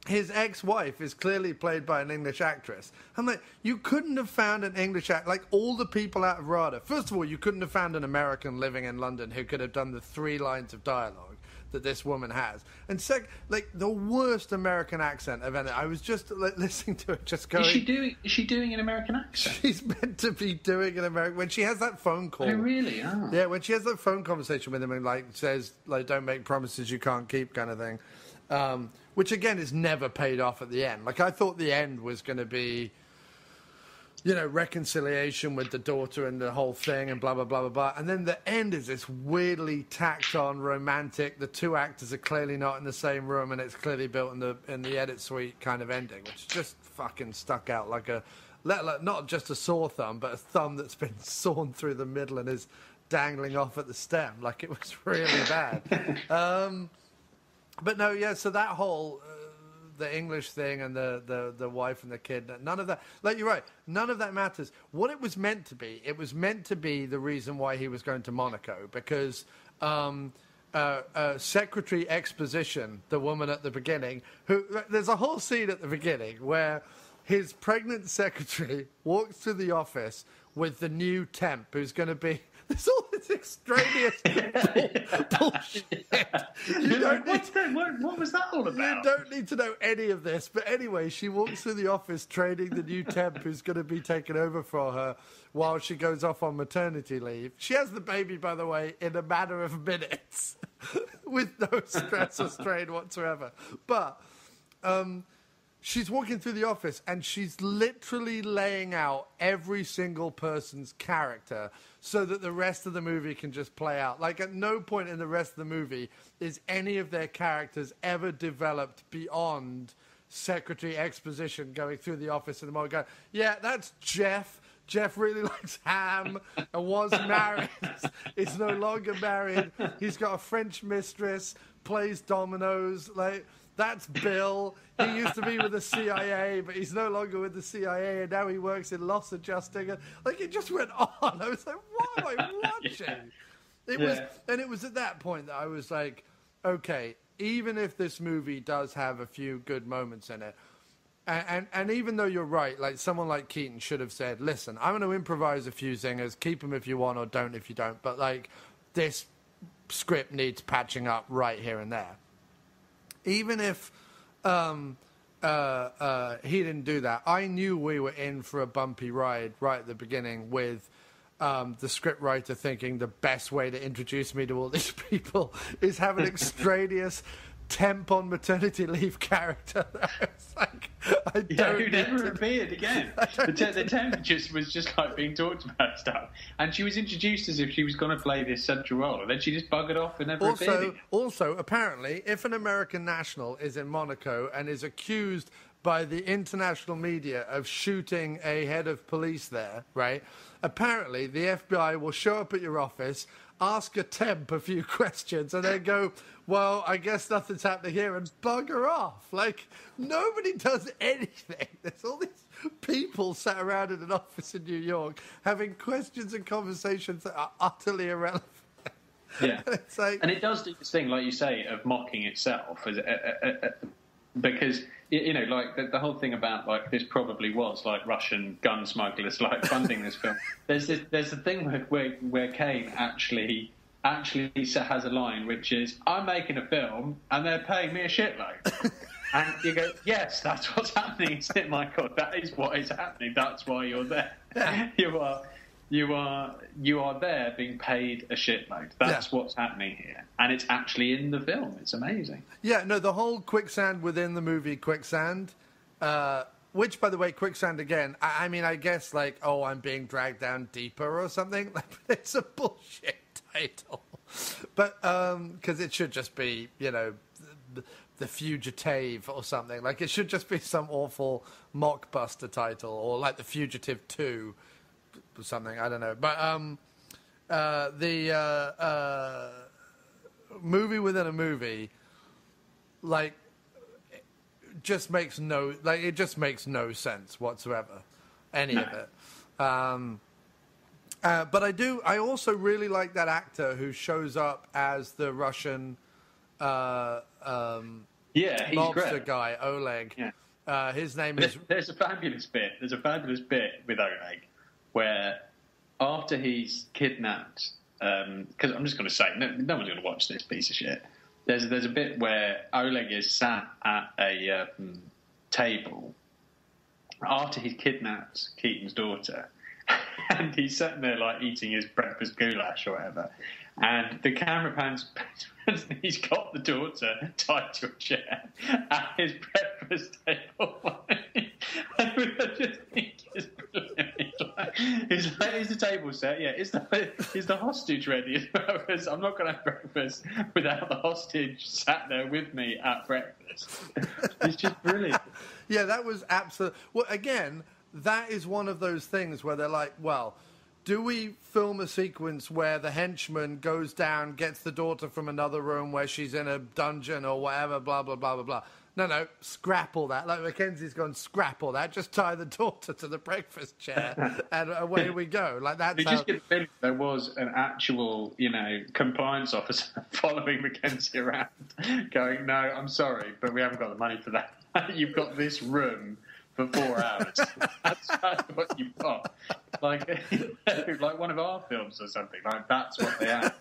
his ex-wife is clearly played by an English actress. I'm like, you couldn't have found an English actor, like all the people out of RADA. First of all, you couldn't have found an American living in London who could have done the 3 lines of dialogue. that this woman has. And like the worst American accent I've ever. I was just listening to it, just going.
Is she doing an American accent?
She's meant to be doing an American when she has that phone call.
Oh, really? Oh.
Yeah, when she has that phone conversation with him and like says like don't make promises you can't keep kind of thing, which again is never paid off at the end. Like I thought the end was going to be, you know, reconciliation with the daughter and the whole thing and blah, blah, blah, blah, blah. And then the end is this weirdly tacked on romantic. The two actors are clearly not in the same room and it's clearly built in the edit suite kind of ending, which just fucking stuck out like not just a sore thumb, but a thumb that's been sawn through the middle and is dangling off at the stem. Like it was really bad. But no, yeah, so that whole... the English thing and the wife and the kid, none of that, like you're right, none of that matters. What it was meant to be, it was meant to be the reason why he was going to Monaco, because Secretary Exposition, the woman at the beginning, there's a whole scene at the beginning where his pregnant secretary walks to the office with the new temp who's going to be... There's all this extraneous bullshit.
What was that all about?
You don't need to know any of this. But anyway, she walks through the office training the new temp who's going to be taken over for her while she goes off on maternity leave. She has the baby, by the way, in a matter of minutes with no stress or strain whatsoever. But... she's walking through the office and she's literally laying out every single person's character so that the rest of the movie can just play out. Like at no point in the rest of the movie is any of their characters ever developed beyond Secretary Exposition going through the office in the morning going, yeah, that's Jeff. Jeff really likes ham and was married. Is no longer married. He's got a French mistress, plays dominoes, like... That's Bill. He used to be with the CIA, but he's no longer with the CIA, and now he works in loss adjusting. And, like, it just went on. I was like, what am I watching? It was at that point that I was like, okay, even if this movie does have a few good moments in it, and even though you're right, like someone like Keaton should have said, listen, I'm going to improvise a few zingers, keep them if you want or don't if you don't, but like this script needs patching up right here and there. Even if he didn't do that, I knew we were in for a bumpy ride right at the beginning with the scriptwriter thinking the best way to introduce me to all these people is have an extraneous temp on maternity leave character. It's like,
who never appeared again. The temp was just like being talked about stuff, and she was introduced as if she was going to play this central role, and then she just buggered off and never appeared again.
Also, apparently, if an American national is in Monaco and is accused by the international media of shooting a head of police there, right? Apparently, the FBI will show up at your office, ask a temp a few questions, and then go, well, I guess nothing's happening here, and bugger off. Like, nobody does anything. There's all these people sat around in an office in New York having questions and conversations that are utterly irrelevant.
Yeah.
It's like,
and it does do this thing, like you say, of mocking itself, because, you know, like the whole thing about, like, this probably was, like, Russian gun smugglers, like, funding this film. There's a thing where Caine actually has a line which is, I'm making a film and they're paying me a shitload. And you go, yes, that's what's happening, isn't it, Michael? That is what is happening. That's why you're there. You are there being paid a shitload. That's what's happening here. And it's actually in the film. It's amazing.
Yeah, no, the whole Quicksand within the movie Quicksand, which, by the way, Quicksand again, I mean, I guess, like, oh, I'm being dragged down deeper or something. It's a bullshit title. But, because it should just be, you know, The Fugitive or something. Like, it should just be some awful mockbuster title, or like The Fugitive 2 or something. I don't know. But the movie within a movie, like, it just makes no sense whatsoever. Any of it. But I also really like that actor who shows up as the Russian
he's
mobster
great.
guy, Oleg.
Yeah.
His name is...
There's a fabulous bit with Oleg where after he's kidnapped, because I'm just going to say, no one's going to watch this piece of shit. there's a bit where Oleg is sat at a table after he's kidnapped Keaton's daughter, and he's sitting there like eating his breakfast goulash or whatever, and the camera pans and he's got the daughter tied to a chair at his breakfast table. And I just think it's brilliant. He's like, is the table set? Yeah. Is the hostage ready? Because I'm not going to have breakfast without the hostage sat there with me at breakfast. It's just brilliant.
Yeah, that was absolute. Well, again, that is one of those things where they're like, well, do we film a sequence where the henchman goes down, gets the daughter from another room where she's in a dungeon or whatever, blah, blah, blah, blah, blah. No, scrap all that. Like Mackenzie's gone, scrap all that. Just tie the daughter to the breakfast chair and away we go. Like that's
just get the feeling there was an actual, compliance officer following Mackenzie around going, no, I'm sorry, but we haven't got the money for that. You've got this room for 4 hours. That's what you've got. Like one of our films or something. Like that's what they have.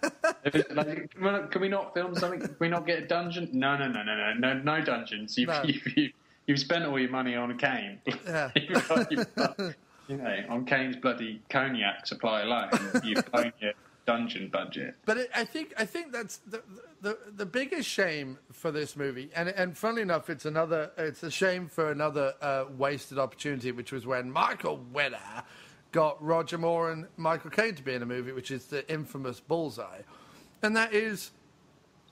Like, can we not film something? Can we not get a dungeon? No dungeons. You've spent all your money on Caine. Yeah. On Caine's bloody cognac supply alone. You've blown your dungeon budget.
But I think that's the biggest shame for this movie, and funnily enough, it's a shame for another wasted opportunity, which was when Michael Winner got Roger Moore and Michael Caine to be in a movie, which is the infamous Bullseye, and that is,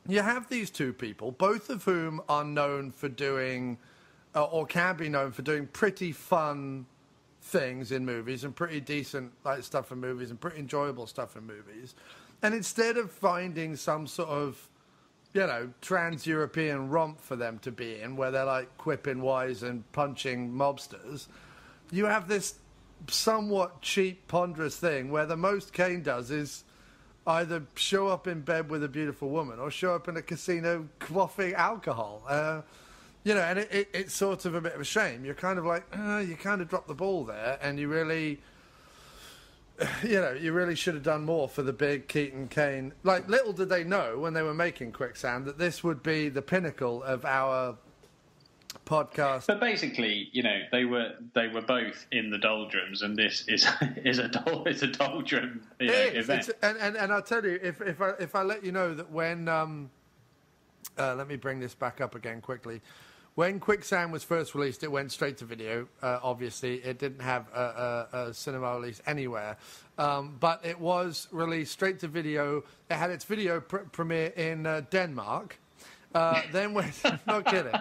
you have these two people, both of whom are known for doing, or can be known for doing pretty fun things in movies and pretty decent stuff in movies and pretty enjoyable stuff in movies, and instead of finding some sort of trans-European romp for them to be in where they're like quipping wise and punching mobsters, you have this somewhat cheap, ponderous thing where the most Caine does is either show up in bed with a beautiful woman or show up in a casino quaffing alcohol. And it's sort of a bit of a shame. You're kind of like, you kind of dropped the ball there, and you really, you really should have done more for the big Keaton Caine. Like, little did they know when they were making Quicksand that this would be the pinnacle of our podcast.
But basically, they were both in the doldrums, and this is a doldrum event.
And I'll tell you, if I let you know that when let me bring this back up again quickly. When Quicksand was first released, it went straight to video. Obviously, it didn't have a cinema release anywhere. But it was released straight to video. It had its video premiere in Denmark. Then when, not kidding,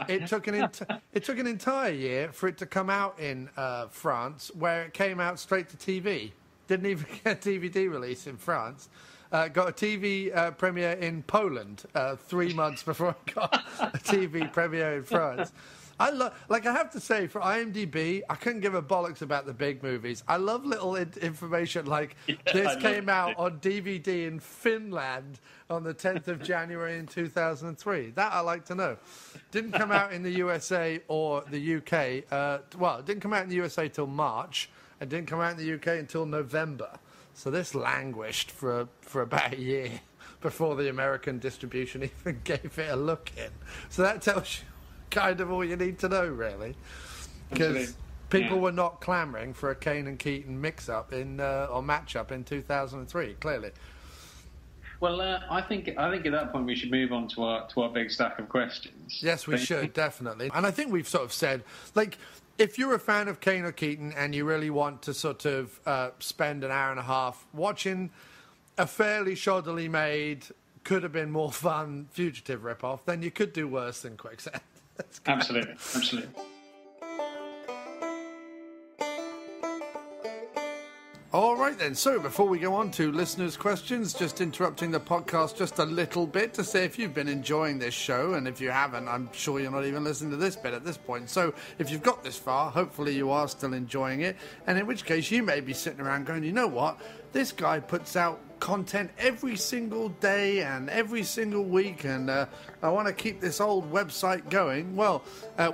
it took an entire year for it to come out in France, where it came out straight to TV. Didn't even get a DVD release in France. Got a TV premiere in Poland 3 months before I got a TV premiere in France. I have to say, for IMDb, I couldn't give a bollocks about the big movies. I love little information like this came out on DVD in Finland on the 10th of January in 2003. That I like to know. Didn't come out in the USA or the UK. It didn't come out in the USA till March, and didn't come out in the UK until November. So this languished for about a year before the American distribution even gave it a look in. So that tells you kind of all you need to know, really. Because people were not clamouring for a Caine and Keaton mix-up or match-up in 2003, clearly.
Well, I think at that point we should move on to our big stack of questions.
Yes, we should, definitely. And I think we've sort of said, like, if you're a fan of Caine or Keaton and you really want to sort of spend an hour and a half watching a fairly shoddily made, could have been more fun Fugitive ripoff, then you could do worse than Quicksand.
Absolutely.
All right then, so before we go on to listeners' questions, just interrupting the podcast just a little bit to say if you've been enjoying this show, and if you haven't, I'm sure you're not even listening to this bit at this point. So if you've got this far, hopefully you are still enjoying it, and in which case you may be sitting around going, you know what, this guy puts out content every single day and every single week, and I want to keep this old website going. Well,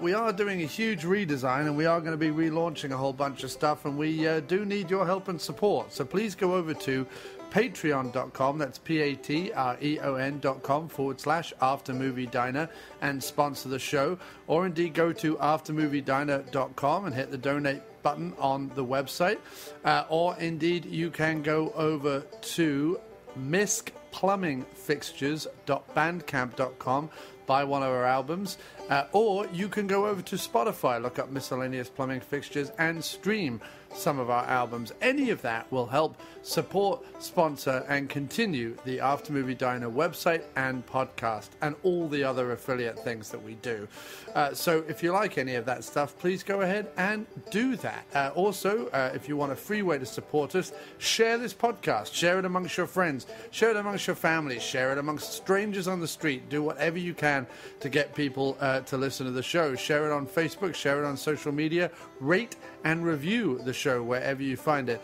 we are doing a huge redesign, and we are going to be relaunching a whole bunch of stuff, and we do need your help and support. So please go over to patreon.com, that's patreon.com/aftermoviediner, and sponsor the show. Or indeed go to aftermoviediner.com and hit the donate button on the website. Or indeed you can go over to miskplumbingfixtures.bandcamp.com, buy one of our albums, or you can go over to Spotify, look up Miscellaneous Plumbing Fixtures, and stream some of our albums. Any of that will help support, sponsor, and continue the After Movie Diner website and podcast, and all the other affiliate things that we do. So if you like any of that stuff, please go ahead and do that. Also, if you want a free way to support us, share this podcast, share it amongst your friends, share it amongst your family, share it amongst strangers on the street. Do whatever you can to get people to listen to the show. Share it on Facebook, share it on social media, rate and review the show wherever you find it.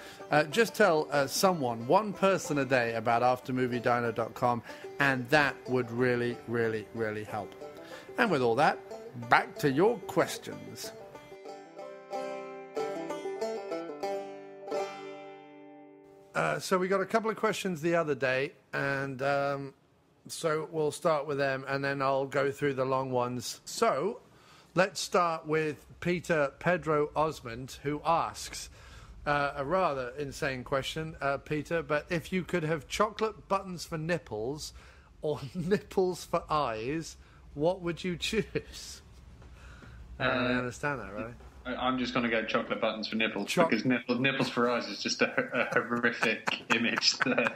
Just tell someone, one person a day, about aftermoviediner.com, and that would really, really, really help. And with all that, back to your questions. So we got a couple of questions the other day, and so we'll start with them, and then I'll go through the long ones. So let's start with Peter Pedro Osmond, who asks a rather insane question, Peter, but if you could have chocolate buttons for nipples or nipples for eyes, what would you choose? I understand that, right?
I'm just going to go chocolate buttons for nipples, because nipples for eyes is just a horrific image that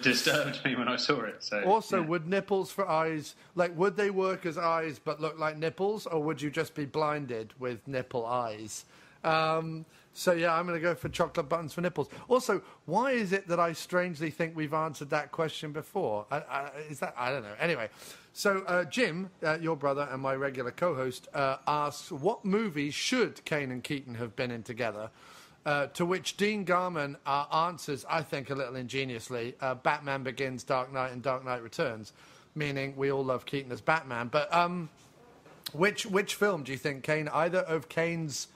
disturbed me when I saw it. So,
also, would nipples for eyes, would they work as eyes but look like nipples, or would you just be blinded with nipple eyes? So, yeah, I'm going to go for chocolate buttons for nipples. Also, why is it that I strangely think we've answered that question before? I don't know. Anyway, so Jim, your brother and my regular co-host, asks, what movies should Caine and Keaton have been in together? To which Dean Garman answers, I think, a little ingeniously, Batman Begins, Dark Knight, and Dark Knight Returns, meaning we all love Keaton as Batman. But which film do you think, Caine, either of Caine's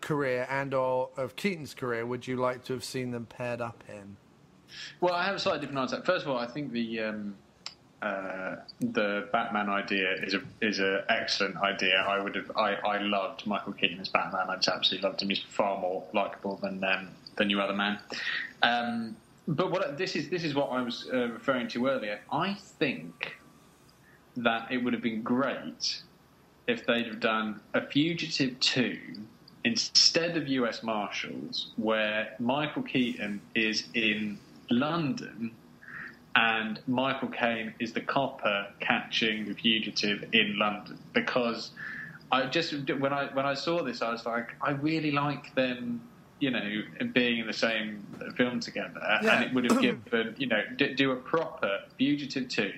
career and or of Keaton's career, would you like to have seen them paired up in?
Well, I have a slightly different answer. First of all, I think the Batman idea is an excellent idea. I loved Michael Keaton as Batman. I just absolutely loved him. He's far more likable than your other man. But this is what I was referring to earlier. I think that it would have been great if they'd have done A Fugitive 2 instead of US Marshals, where Michael Keaton is in London and Michael Caine is the copper catching the fugitive in London. Because when I saw this, I was like, I really like them, being in the same film together. Yeah. And it would have given, do a proper Fugitive 2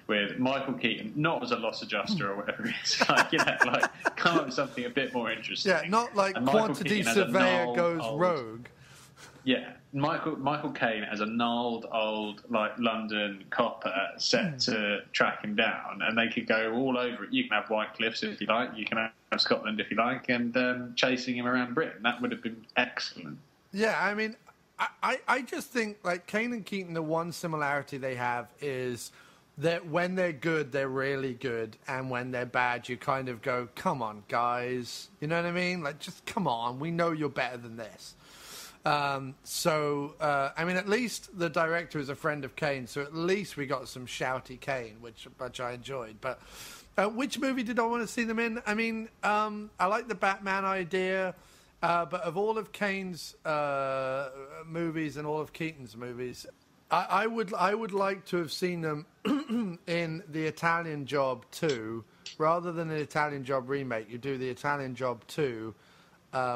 with Michael Keaton, not as a loss adjuster or whatever it is. Come up with something a bit more interesting.
Yeah, not like Quantity Surveyor goes rogue.
Yeah, Michael Caine as a gnarled old London copper set to track him down, and they could go all over it. You can have White Cliffs if you like, you can have Scotland if you like, and chasing him around Britain. That would have been excellent.
Yeah, I mean, I just think Caine and Keaton, the one similarity they have is that when they're good, they're really good, and when they're bad, you kind of go, come on, guys. You know what I mean? Just come on. We know you're better than this. I mean, at least the director is a friend of Caine, so at least we got some shouty Caine, which I enjoyed. But which movie did I want to see them in? I mean, I like the Batman idea, but of all of Caine's movies and all of Keaton's movies, I would like to have seen them in The Italian Job 2, rather than an Italian Job remake. You do The Italian Job 2,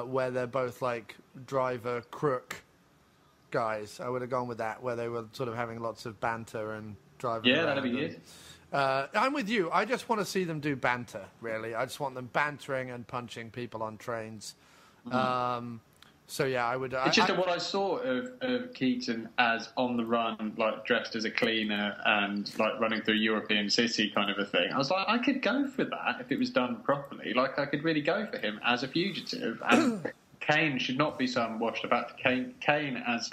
where they're both driver crook guys. I would have gone with that, where they were sort of having lots of banter and driving.
Yeah, that'd be good.
I'm with you. I just want to see them do banter. Really, I just want them bantering and punching people on trains. Mm. So yeah, I would.
It's just what I saw of Keaton as on the run, dressed as a cleaner and running through a European city kind of a thing. I was like, I could go for that if it was done properly. I could really go for him as a fugitive. And Caine should not be some washed about. Caine as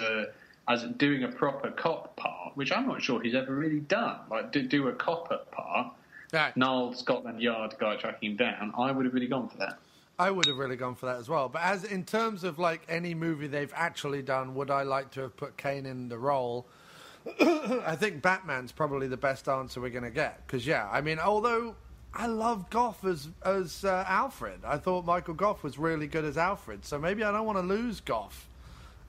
as doing a proper cop part, which I'm not sure he's ever really done. Like, do a copper part,
right.
Niall Scotland Yard guy tracking him down, I would have really gone for that.
I would have really gone for that as well. But as in terms of, like, any movie they've actually done, would I like to have put Caine in the role? I think Batman's probably the best answer we're going to get. Because, yeah, I mean, although I love Gough as Alfred. I thought Michael Gough was really good as Alfred. So maybe I don't want to lose Gough.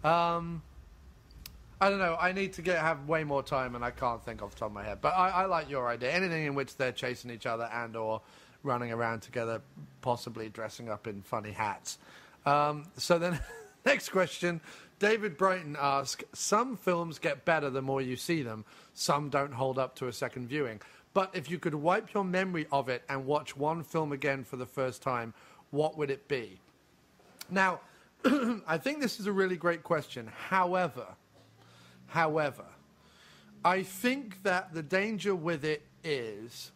I don't know. I need to have way more time, and I can't think off the top of my head. But I like your idea. Anything in which they're chasing each other and or running around together, possibly dressing up in funny hats. So then, next question. David Brighton asks, some films get better the more you see them. Some don't hold up to a second viewing. But if you could wipe your memory of it and watch one film again for the first time, what would it be? Now, I think this is a really great question. However, I think that the danger with it is,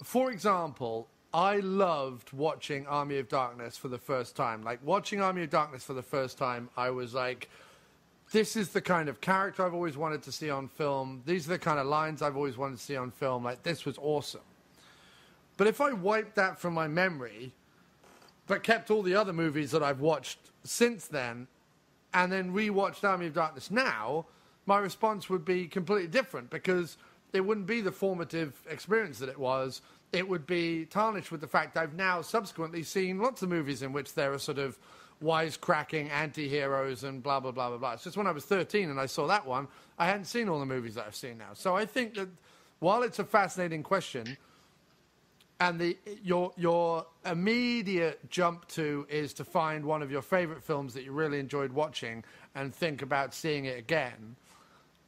for example, I loved watching Army of Darkness for the first time. Like, watching Army of Darkness for the first time, I was like, this is the kind of character I've always wanted to see on film. These are the kind of lines I've always wanted to see on film. Like, this was awesome. But if I wiped that from my memory, but kept all the other movies that I've watched since then, and then rewatched Army of Darkness now, my response would be completely different, because it wouldn't be the formative experience that it was. It would be tarnished with the fact I've now subsequently seen lots of movies in which there are sort of wisecracking anti-heroes and blah, blah, blah, blah, blah. It's just when I was 13 and I saw that one, I hadn't seen all the movies that I've seen now. So I think that while it's a fascinating question, and your immediate jump to is to find one of your favorite films that you really enjoyed watching and think about seeing it again,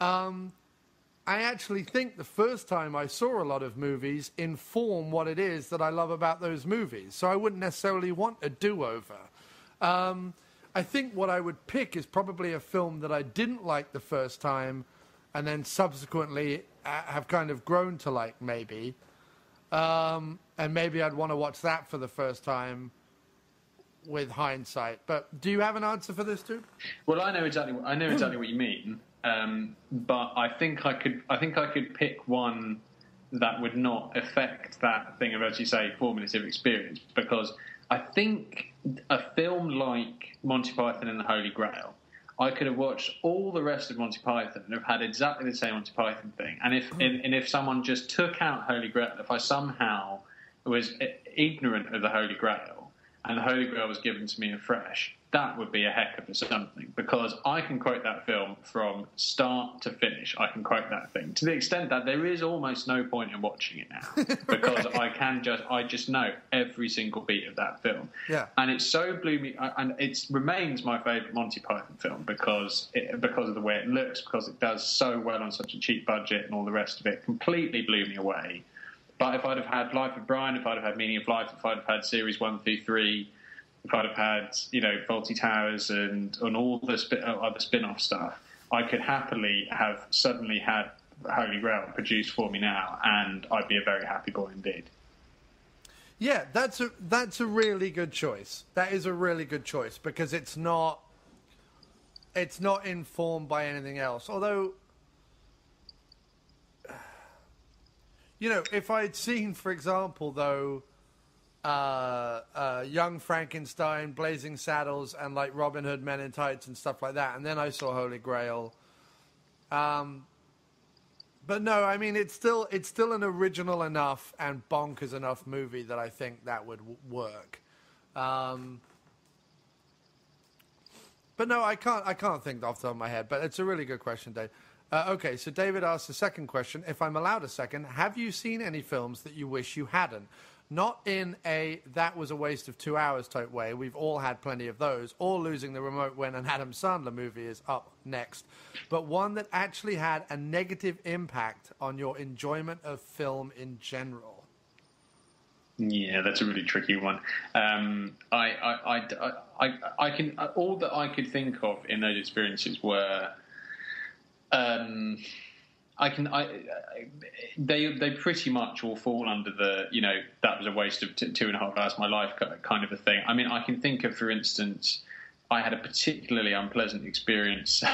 I actually think the first time I saw a lot of movies inform what it is that I love about those movies. So I wouldn't necessarily want a do-over. I think what I would pick is probably a film that I didn't like the first time and then subsequently have kind of grown to like, maybe. And maybe I'd want to watch that for the first time with hindsight. But do you have an answer for this, too?
Well, I know exactly what you mean. But I think I could pick one that would not affect that thing of, as you say, formative experience, because I think a film like Monty Python and the Holy Grail, I could have watched all the rest of Monty Python and have had exactly the same Monty Python thing. And if someone just took out Holy Grail, if I somehow was ignorant of the Holy Grail and the Holy Grail was given to me afresh, that would be a heck of a something, because I can quote that film from start to finish. I can quote that thing to the extent that there is almost no point in watching it now, because right. I just know every single beat of that film.
Yeah.
And it so blew me, and it remains my favourite Monty Python film because of the way it looks, because it does so well on such a cheap budget and all the rest of it. Completely blew me away. But if I'd have had Life of Brian, if I'd have had Meaning of Life, if I'd have had Series 1 through 3, if I'd have had, Fawlty Towers and all the other spin-off stuff, I could happily have suddenly had Holy Grail produced for me now, and I'd be a very happy boy indeed.
Yeah, that's a really good choice. That is a really good choice, because it's not informed by anything else. Although, if I'd seen, for example, though, Young Frankenstein, Blazing Saddles, and like Robin Hood Men in Tights and stuff like that, and then I saw Holy Grail. But no, I mean, it's still an original enough and bonkers enough movie that I think that would work. But no, I can't think off the top of my head. But it's a really good question, Dave. Okay, so David asks the second question. If I'm allowed a second, have you seen any films that you wish you hadn't? Not in a that was a waste of 2 hours type way. We've all had plenty of those. Or Losing the Remote when an Adam Sandler movie is up next. But one that actually had a negative impact on your enjoyment of film in general.
Yeah, that's a really tricky one. I can all that I could think of in those experiences were they pretty much all fall under the, that was a waste of 2.5 hours of my life kind of a thing. I mean, I can think of, for instance, I had a particularly unpleasant experience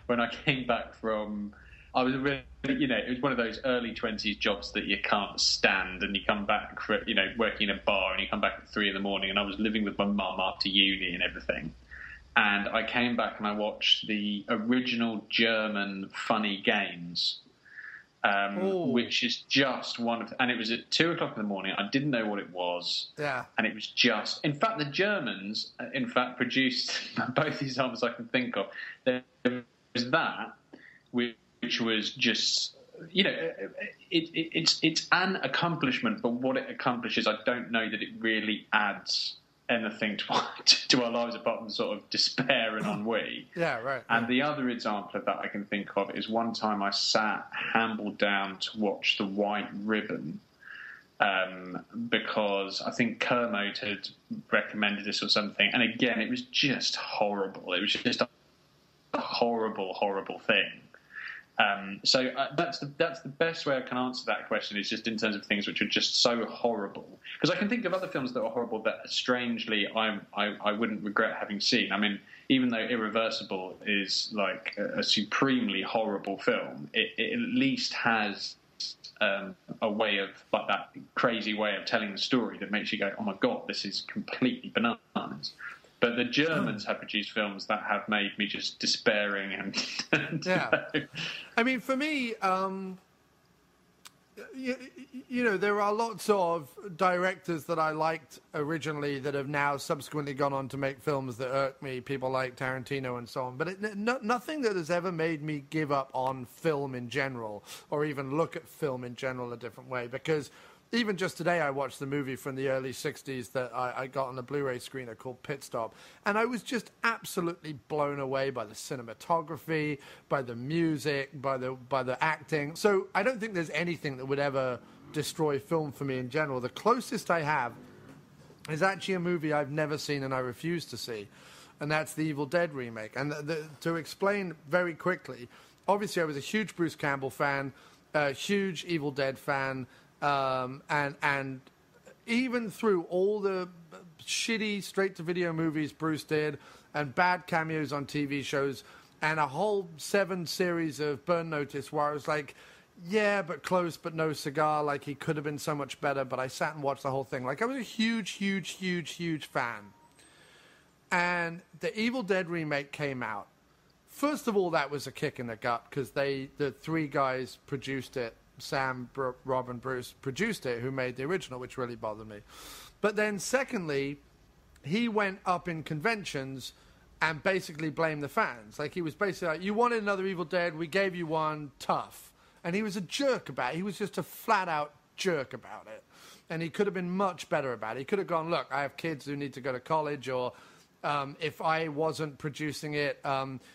when I came back from. I was really, it was one of those early 20s jobs that you can't stand, and you come back for, working in a bar, and you come back at 3 a.m, and I was living with my mum after uni and everything. And I came back and I watched the original German Funny Games, which is just one of, and it was at 2 o'clock in the morning. I didn't know what it was.
Yeah. And
it was just, in fact, the Germans, produced both examples I can think of. There was that, which was just, it's an accomplishment, but what it accomplishes, I don't know that it really adds anything to our lives apart from sort of despair and ennui.
Yeah, right.
And the other example of that I can think of is one time I sat hambled down to watch The White Ribbon, because I think Kermode had recommended this or something. And again, it was just horrible. It was just a horrible, horrible thing. So that's the best way I can answer that question, is just in terms of things which are just so horrible. Because I can think of other films that are horrible that, strangely, I wouldn't regret having seen. I mean, even though Irreversible is like a supremely horrible film, it at least has a way of, like, that crazy way of telling the story that makes you go, oh my God, this is completely bananas. But the Germans have produced films that have made me just despairing and
yeah. I mean, for me, there are lots of directors that I liked originally that have now subsequently gone on to make films that irk me, people like Tarantino and so on. But nothing that has ever made me give up on film in general, or even look at film in general a different way, because even just today, I watched the movie from the early 60s that I got on the Blu-ray screener called Pit Stop, and I was just absolutely blown away by the cinematography, by the music, by the acting. So I don't think there's anything that would ever destroy film for me in general. The closest I have is actually a movie I've never seen and I refuse to see, and that's the Evil Dead remake. And to explain very quickly, obviously I was a huge Bruce Campbell fan, a huge Evil Dead fan, and even through all the shitty straight-to-video movies Bruce did and bad cameos on TV shows and a whole 7 series of Burn Notice where I was like, yeah, but close, but no cigar, like he could have been so much better, but I sat and watched the whole thing. Like, I was a huge, huge, huge, huge fan. And the Evil Dead remake came out. First of all, that was a kick in the gut because the 3 guys produced it. Sam, Rob, and Bruce produced it, who made the original, which really bothered me. But then secondly, he went up in conventions and basically blamed the fans. Like, he was basically like, you wanted another Evil Dead, we gave you one, tough. And he was a jerk about it. He was just a flat-out jerk about it. And he could have been much better about it. He could have gone, look, I have kids who need to go to college, or if I wasn't producing it,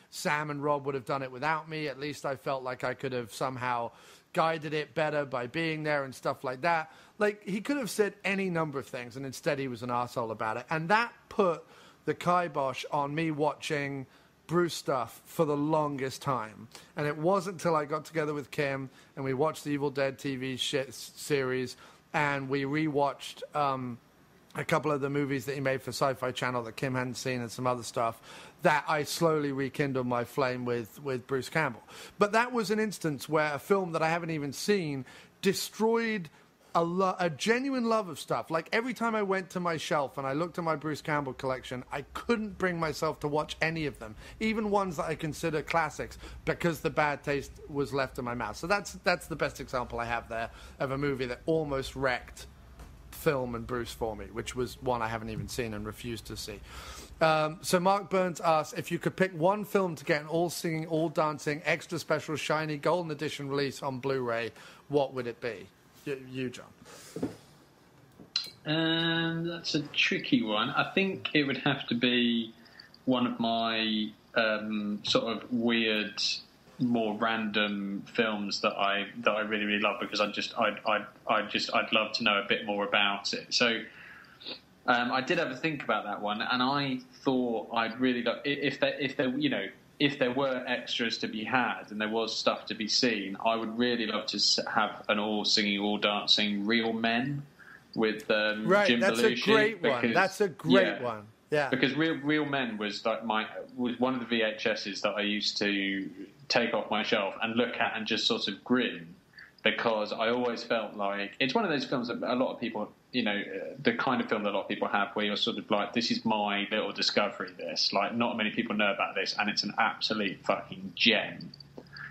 Sam and Rob would have done it without me. At least I felt like I could have somehow guided it better by being there and stuff like that. Like, he could have said any number of things, and instead he was an arsehole about it. And that put the kibosh on me watching Bruce stuff for the longest time. And it wasn't until I got together with Kim and we watched the Evil Dead TV series, and we rewatched a couple of the movies that he made for Sci-Fi Channel that Kim hadn't seen and some other stuff, that I slowly rekindled my flame with Bruce Campbell. But that was an instance where a film that I haven't even seen destroyed a genuine love of stuff. Like, every time I went to my shelf and I looked at my Bruce Campbell collection, I couldn't bring myself to watch any of them, even ones that I consider classics, because the bad taste was left in my mouth. So that's the best example I have there of a movie that almost wrecked film and Bruce for me, which was one I haven't even seen and refused to see. So Mark Burns asks, if you could pick one film to get an all-singing, all-dancing, extra special, shiny, golden edition release on Blu-ray, what would it be? You, John.
That's a tricky one. I think it would have to be one of my sort of weird, more random films that I really, really love, because I'd love to know a bit more about it. So I did have a think about that one, and I thought I'd really love if there were extras to be had and there was stuff to be seen, I would really love to have an all-singing, all-dancing Real Men with Jim Belushi.
That's a great one. That's a great one. Yeah.
Because Real Men was like was one of the VHSs that I used to take off my shelf and look at and just sort of grin, because I always felt like it's one of those films that a lot of people, the kind of film that a lot of people have where you're sort of like, this is my little discovery, this. Like, not many people know about this, and it's an absolute fucking gem.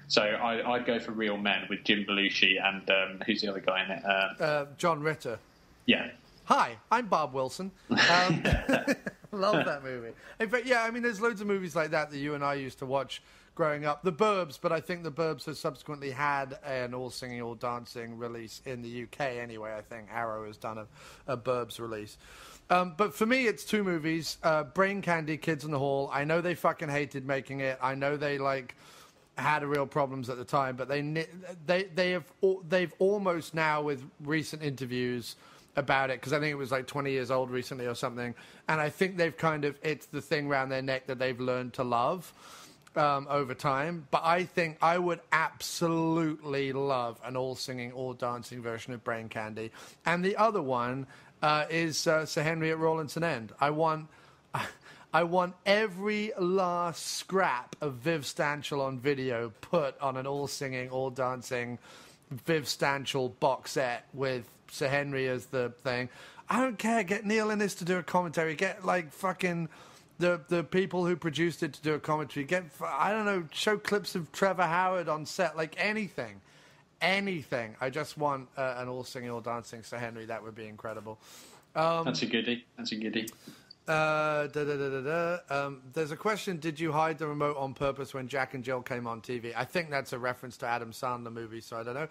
So I'd go for Real Men with Jim Belushi and who's the other guy in it?
John Ritter.
Yeah.
Hi, I'm Bob Wilson. Love that movie. In fact, yeah, I mean, there's loads of movies like that you and I used to watch growing up. The Burbs, but I think The Burbs has subsequently had an all-singing, all-dancing release in the UK anyway. I think Arrow has done a Burbs release. But for me, it's two movies. Brain Candy, Kids in the Hall. I know they fucking hated making it. I know they, had real problems at the time, but they've almost now, with recent interviews about it, because I think it was 20 years old recently or something, and I think they've it's the thing around their neck that they've learned to love over time. But I think I would absolutely love an all-singing, all-dancing version of Brain Candy. And the other one is Sir Henry at Rawlinson End. I want every last scrap of Viv Stanchel on video put on an all-singing, all-dancing Viv Stanchel box set with Sir Henry as the thing. I don't care. Get Neil Innes to do a commentary. Get fucking the people who produced it to do a commentary. Get, I don't know, show clips of Trevor Howard on set. Anything. I just want an all-singing, all-dancing Sir Henry. That would be incredible.
That's a goodie.
There's a question, did you hide the remote on purpose when Jack and Jill came on TV? I think that's a reference to Adam Sandler movie, so I don't know.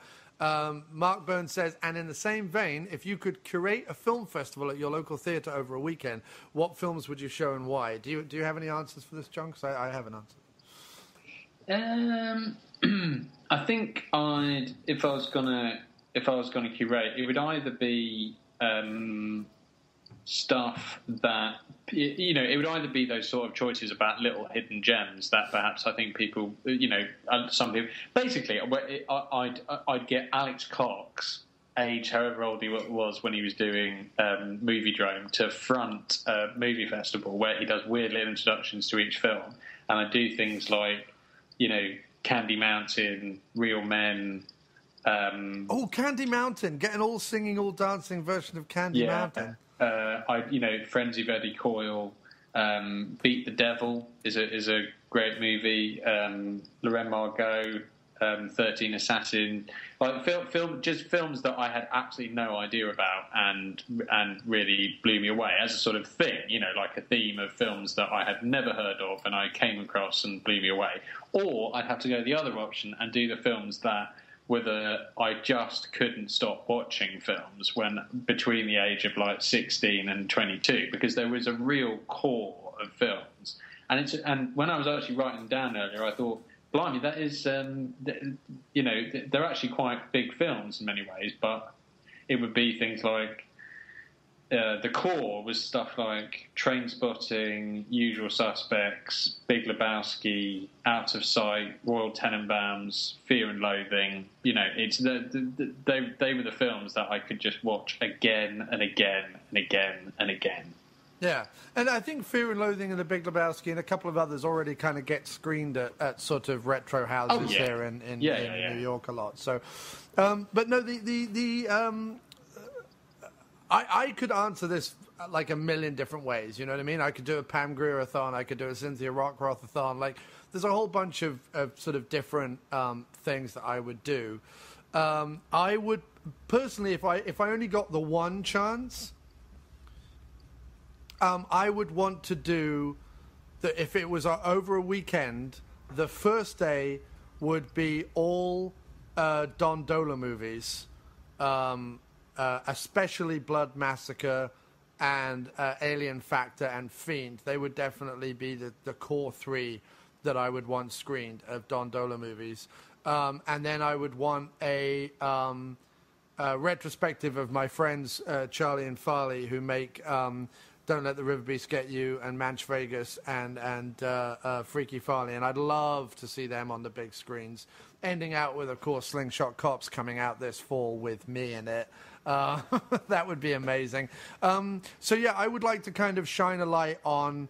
Mark Burns says, and in the same vein, if you could curate a film festival at your local theatre over a weekend, what films would you show and why? Do you have any answers for this, John? Because I have an
answer. I think if I was gonna curate, it would either be stuff that, it would either be those sort of choices about little hidden gems that perhaps I think people, some people, basically, I'd get Alex Cox, age however old he was when he was doing Movie Drome, to front a movie festival where he does weird little introductions to each film, and I do things like, Candy Mountain, Real Men.
Candy Mountain! Get an all-singing, all-dancing version of Candy Mountain.
Frenzy of Eddie Coyle, Beat the Devil is a great movie. Lorraine Margot, 13 Assassin, films that I had absolutely no idea about and really blew me away as a sort of thing, a theme of films that I had never heard of and I came across and blew me away. Or I'd have to go the other option and do the films that I just couldn't stop watching films when between the age of 16 and 22, because there was a real core of films. And when I was actually writing down earlier, I thought, blimey, that is, they're actually quite big films in many ways, but it would be things like, the core was stuff like Trainspotting, Usual Suspects, Big Lebowski, Out of Sight, Royal Tenenbaums, Fear and Loathing. It's they were the films that I could just watch again and again and again and again.
Yeah, and I think Fear and Loathing and The Big Lebowski and a couple of others already kind of get screened at sort of retro houses here in New York a lot. So, but no, I could answer this a million different ways, you know what I mean? I could do a Pam Grier-a-thon, I could do a Cynthia Rothroth-a-thon. There's a whole bunch of sort of different things that I would do. I would, personally, if I only got the one chance, I would want to do, if it was over a weekend, the first day would be all Don Dola movies, especially Blood Massacre and Alien Factor and Fiend. They would definitely be the core three that I would want screened of Don Dola movies. And then I would want a retrospective of my friends Charlie and Farley, who make Don't Let the River Beast Get You and Manch Vegas and Freaky Farley. And I'd love to see them on the big screens. Ending out with, of course, Slingshot Cops coming out this fall with me in it. That would be amazing. So, yeah, I would like to kind of shine a light on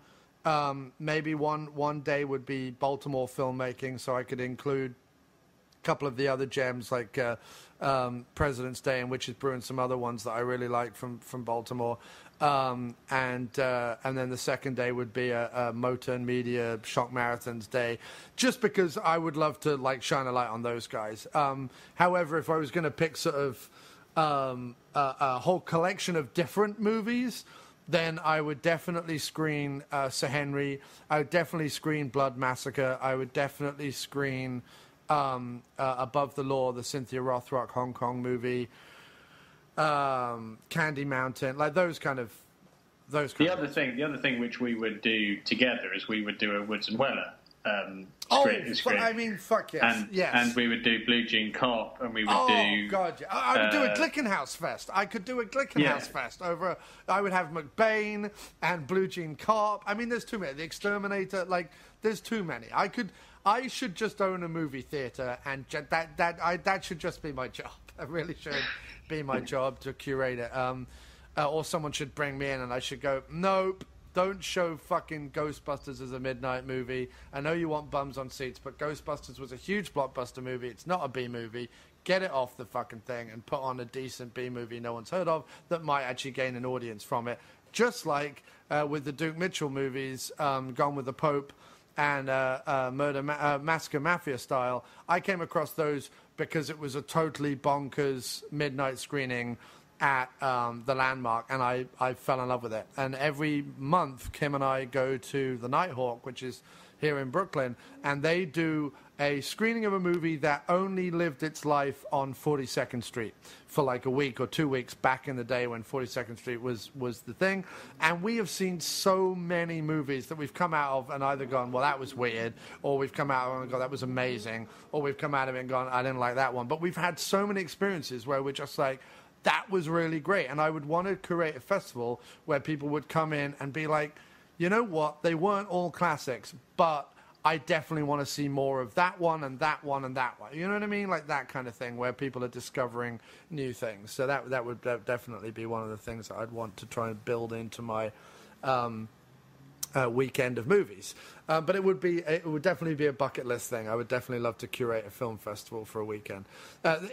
maybe one day would be Baltimore filmmaking, so I could include a couple of the other gems like President's Day and Witches Brew and some other ones that I really like from Baltimore. And then the second day would be a Motor and Media Shock Marathons Day, just because I would love to like shine a light on those guys. However, if I was going to pick sort of a whole collection of different movies, then I would definitely screen Sir Henry. I would definitely screen Blood Massacre. I would definitely screen Above the Law, the Cynthia Rothrock Hong Kong movie. Candy Mountain, like those kind of. The other
thing which we would do together is we would do a Woods and Weller screen.
I mean, fuck yes, yes.
And we would do Blue Jean Cop, and we would do.
Oh God, yeah. I would do a Glickenhaus Fest. I could do a Glickenhaus Fest over. I would have McBain and Blue Jean Cop. I mean, there's too many. The Exterminator, like, there's too many. I should just own a movie theater, and that should just be my job. It really should be my job to curate it. Or someone should bring me in, and I should go, nope, don't show fucking Ghostbusters as a midnight movie. I know you want bums on seats, but Ghostbusters was a huge blockbuster movie. It's not a B movie. Get it off the fucking thing and put on a decent B movie no one's heard of that might actually gain an audience from it. Just like with the Duke Mitchell movies, Gone with the Pope, and Massacre Mafia style, I came across those because it was a totally bonkers midnight screening at the Landmark, and I fell in love with it. And every month, Kim and I go to the Nighthawk, which is here in Brooklyn, and they do a screening of a movie that only lived its life on 42nd Street for like a week or 2 weeks back in the day when 42nd Street was the thing. And we have seen so many movies that we've come out of and either gone, well, that was weird, or we've come out of it and gone, that was amazing, or we've come out of it and gone, I didn't like that one. But we've had so many experiences where we're just like, that was really great. And I would want to create a festival where people would come in and be like, you know what, they weren't all classics, but I definitely want to see more of that one and that one and that one. You know what I mean? Like that kind of thing where people are discovering new things. So that would definitely be one of the things that I'd want to try and build into my weekend of movies. But it would definitely be a bucket list thing. I would definitely love to curate a film festival for a weekend.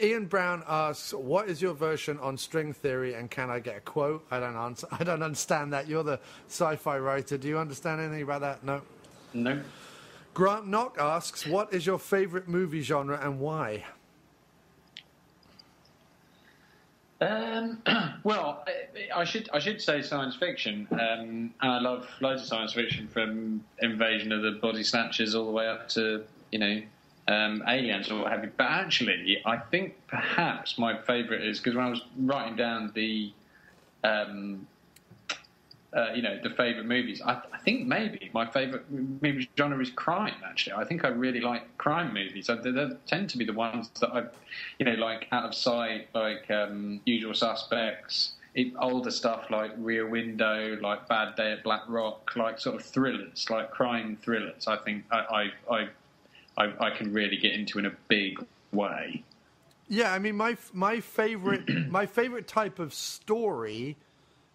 Ian Brown asks, what is your version on string theory and can I get a quote? I don't understand that. You're the sci-fi writer. Do you understand anything about that? No?
No.
Grant Knock asks, what is your favorite movie genre and why?
Well, I should say science fiction, and I love loads of science fiction, from Invasion of the Body Snatchers all the way up to Aliens or what have you. But actually, I think perhaps my favourite is, because when I was writing down the the favourite movies, I think maybe my favourite movie genre is crime, actually. I think I really like crime movies. They tend to be the ones that I, like Out of Sight, like Usual Suspects, older stuff like Rear Window, like Bad Day at Black Rock, like sort of thrillers, like crime thrillers. I think I can really get into in a big way.
Yeah, I mean, my favourite type of story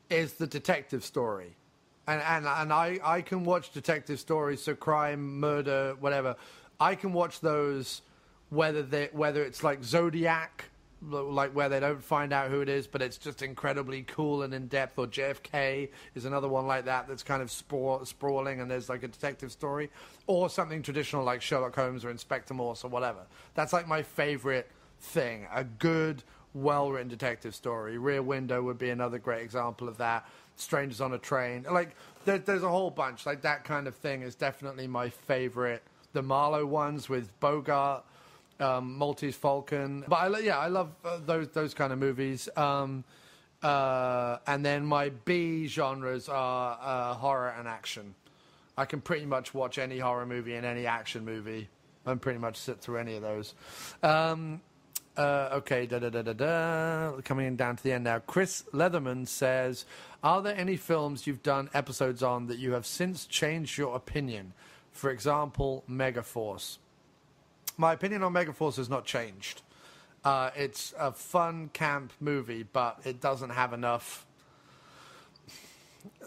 is the detective story, and I can watch detective stories, so crime, murder, whatever. I can watch those whether it's like Zodiac, like where they don't find out who it is, but it's just incredibly cool and in depth, or JFK is another one like that that's kind of sprawling and there's like a detective story, or something traditional like Sherlock Holmes or Inspector Morse or whatever. That's like my favorite thing, a good, well-written detective story. Rear Window would be another great example of that. Strangers on a Train. Like, there's a whole bunch. Like, that kind of thing is definitely my favorite. The Marlowe ones with Bogart, Maltese Falcon. But, I love those kind of movies. And then my B genres are horror and action. I can pretty much watch any horror movie and any action movie and pretty much sit through any of those. Okay, coming down to the end now. Chris Leatherman says, are there any films you've done episodes on that you have since changed your opinion? For example, Megaforce. My opinion on Megaforce has not changed. It's a fun camp movie, but it doesn't have enough...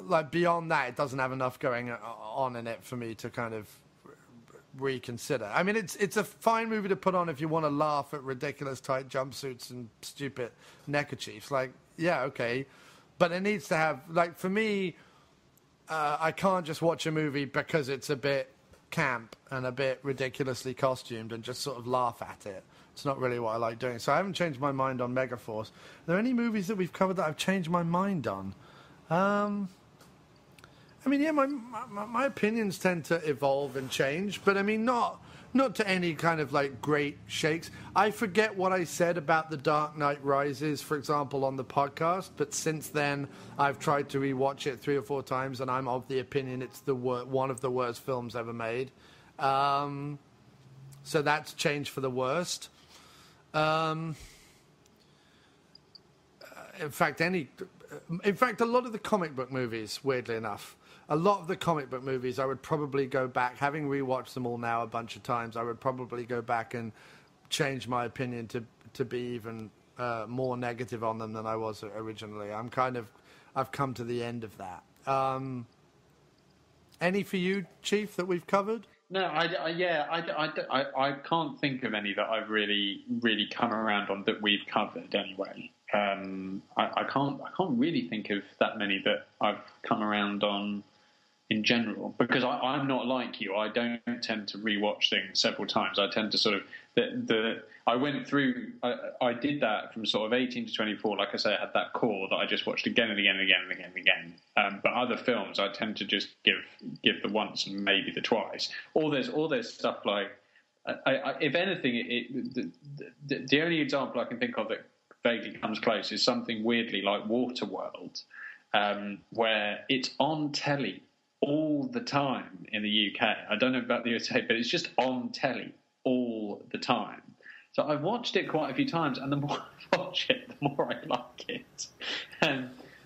Like, beyond that, it doesn't have enough going on in it for me to kind of reconsider. I mean, it's a fine movie to put on if you want to laugh at ridiculous tight jumpsuits and stupid neckerchiefs. Like, yeah, okay. But it needs to have... Like, for me, I can't just watch a movie because it's a bit camp and a bit ridiculously costumed and just sort of laugh at it. It's not really what I like doing. So I haven't changed my mind on Megaforce. Are there any movies that we've covered that I've changed my mind on? I mean, yeah, my opinions tend to evolve and change, but I mean, not to any kind of like great shakes. I forget what I said about The Dark Knight Rises, for example, on the podcast, but since then I've tried to rewatch it 3 or 4 times, and I'm of the opinion it's one of the worst films ever made. So that's changed for the worst. In fact, a lot of the comic book movies, weirdly enough, I would probably go back, having rewatched them all now a bunch of times, I would probably go back and change my opinion to be even more negative on them than I was originally. I've come to the end of that. Any for you, Chief, that we've covered?
No, I can't think of any that I've really come around on that we've covered anyway. I can't really think of that many that I've come around on in general, because I'm not like you. I don't tend to rewatch things several times. I tend to sort of I went through. I did that from sort of 18 to 24. Like I say, I had that core that I just watched again and again and again and again and again. But other films, I tend to just give the once and maybe the twice. Or there's stuff like, if anything, the only example I can think of that vaguely comes close is something weirdly like Waterworld, where it's on telly all the time in the UK. I don't know about the USA, but it's just on telly all the time. So I've watched it quite a few times, and the more I watch it, the more I like it.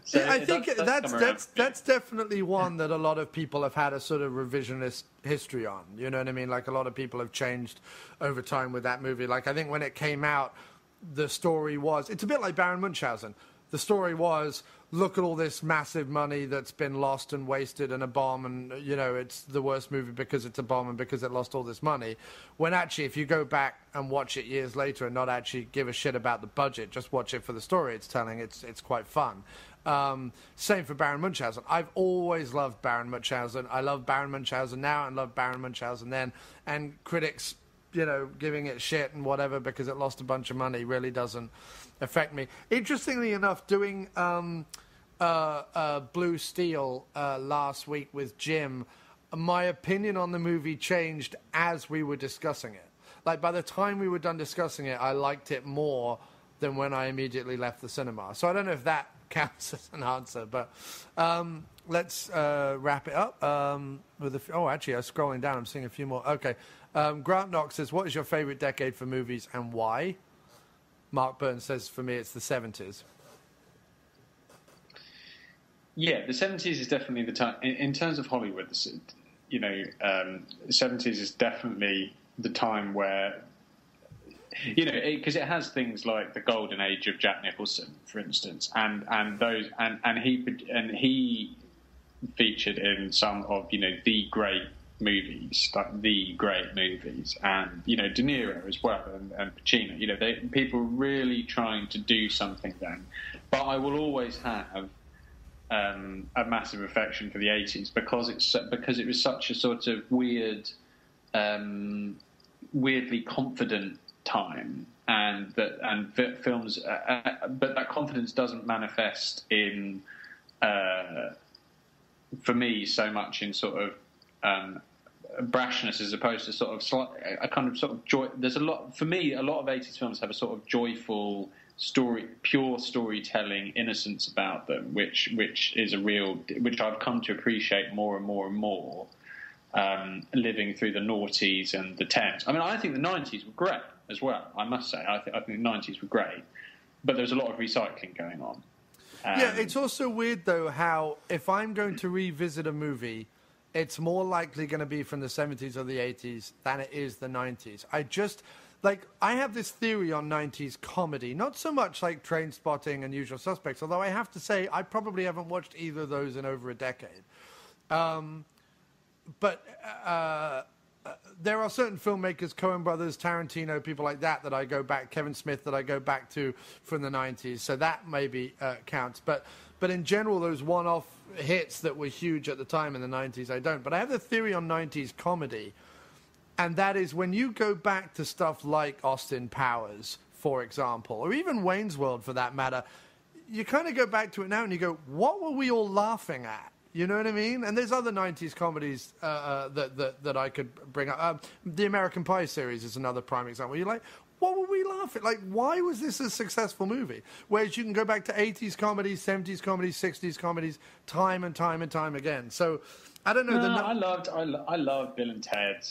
So
I think that's definitely one that a lot of people have had a sort of revisionist history on. You know what I mean? Like, a lot of people have changed over time with that movie. Like, I think when it came out, the story was... It's a bit like Baron Munchausen. The story was, look at all this massive money that's been lost and wasted and a bomb, and, you know, it's the worst movie because it's a bomb and because it lost all this money. When actually, if you go back and watch it years later and not actually give a shit about the budget, just watch it for the story it's telling, it's quite fun. Same for Baron Munchausen. I've always loved Baron Munchausen. I love Baron Munchausen now and love Baron Munchausen then. And critics, you know, giving it shit and whatever because it lost a bunch of money really doesn't affect me. Interestingly enough, doing Blue Steel last week with Jim, my opinion on the movie changed as we were discussing it. Like, by the time we were done discussing it, I liked it more than when I immediately left the cinema. So I don't know if that counts as an answer, but let's wrap it up with actually, I'm scrolling down, I'm seeing a few more. Okay. Grant Knox says, what is your favorite decade for movies and why? Mark Burns says, for me, it's the 70s.
Yeah, the 70s is definitely the time. In terms of Hollywood, you know, the 70s is definitely the time where, you know, because it has things like the golden age of Jack Nicholson, for instance, and he featured in some of, you know, the great movies, and, you know, De Niro as well, and Pacino. You know, people were really trying to do something then. But I will always have a massive affection for the 80s because it was such a sort of weirdly confident time, and films, but that confidence doesn't manifest in, for me, so much in sort of brashness as opposed to sort of a kind of sort of joy. There's a lot of 80s films have a sort of joyful story, pure storytelling innocence about them, which is which I've come to appreciate more and more and more, living through the noughties and the 10s. I mean, I think the 90s were great. as well, I must say. I think the 90s were great, but there's a lot of recycling going on.
Yeah, it's also weird, though, how if I'm going to revisit a movie, it's more likely going to be from the 70s or the 80s than it is the 90s. I have this theory on 90s comedy, not so much like Train Spotting and Usual Suspects, although I have to say I probably haven't watched either of those in over a decade. But there are certain filmmakers, Coen Brothers, Tarantino, people like that I go back, Kevin Smith, that I go back to from the 90s. So that maybe counts. But in general, those one-off hits that were huge at the time in the 90s, I don't. But I have a theory on 90s comedy, and that is when you go back to stuff like Austin Powers, for example, or even Wayne's World for that matter, you kind of go back to it now and you go, what were we all laughing at? You know what I mean? And there's other 90s comedies that I could bring up. The American Pie series is another prime example. You're like, what were we laughing? Like, why was this a successful movie? Whereas you can go back to 80s comedies, 70s comedies, 60s comedies, time and time and time again. So, I don't know.
I loved Bill and Ted.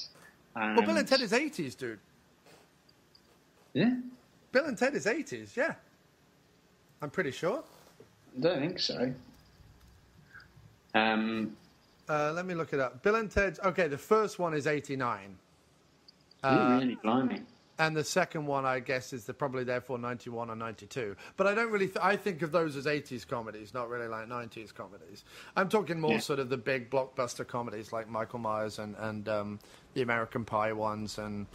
Well, Bill and Ted is 80s, dude.
Yeah?
Bill and Ted is 80s, yeah. I'm pretty sure.
I don't think so.
Let me look it up. Bill and Ted's... Okay, the first one is 89.
Really blimey.
And the second one, I guess, is probably therefore 91 or 92. But I don't really... I think of those as 80s comedies, not really like 90s comedies. I'm talking more sort of the big blockbuster comedies like Michael Myers and the American Pie ones and...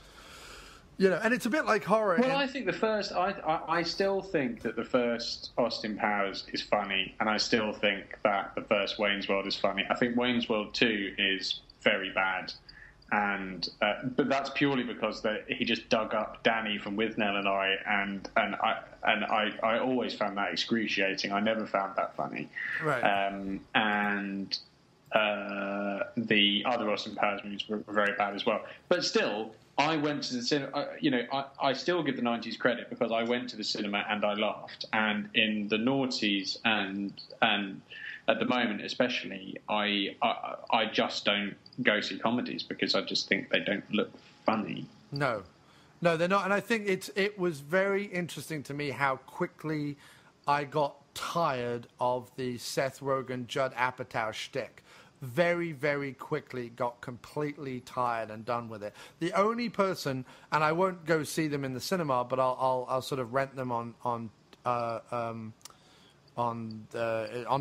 You know, and it's a bit like horror.
Well, I think the first... I still think that the first Austin Powers is funny, and I still think that the first Wayne's World is funny. I think Wayne's World 2 is very bad, and but that's purely because he just dug up Danny from Withnell and I always found that excruciating. I never found that funny.
Right.
And the other Austin Powers movies were very bad as well. But still... I went to the cinema, I still give the 90s credit because I went to the cinema and I laughed. And in the noughties and at the moment especially, I just don't go see comedies because I just think they don't look funny.
No, they're not. And I think it was very interesting to me how quickly I got tired of the Seth Rogen, Judd Apatow shtick. Very, very quickly got completely tired and done with it. The only person, and I won't go see them in the cinema, but I'll sort of rent them on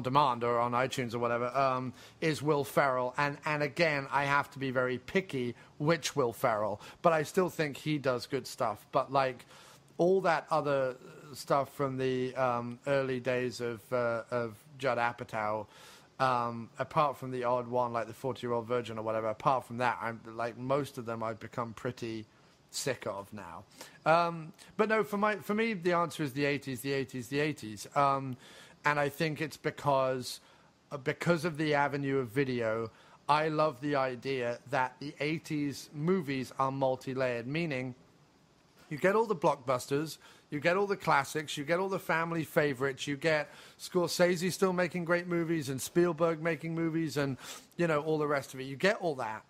demand or on iTunes or whatever, is Will Ferrell. And again, I have to be very picky which Will Ferrell, but I still think he does good stuff. But like all that other stuff from the early days of Judd Apatow. Apart from the odd one, like the 40-Year-Old Virgin or whatever, apart from that, I'm like most of them I've become pretty sick of now. But no, for me, the answer is the 80s, the 80s, the 80s. And I think it's because of the avenue of video, I love the idea that the 80s movies are multi-layered, meaning you get all the blockbusters, you get all the classics, you get all the family favorites, you get Scorsese still making great movies and Spielberg making movies and, all the rest of it. You get all that.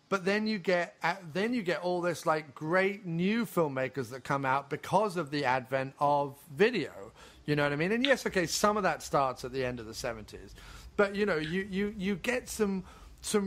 But then you get all this like great new filmmakers that come out because of the advent of video. You know what I mean? And yes, okay, some of that starts at the end of the 70s. But, you get some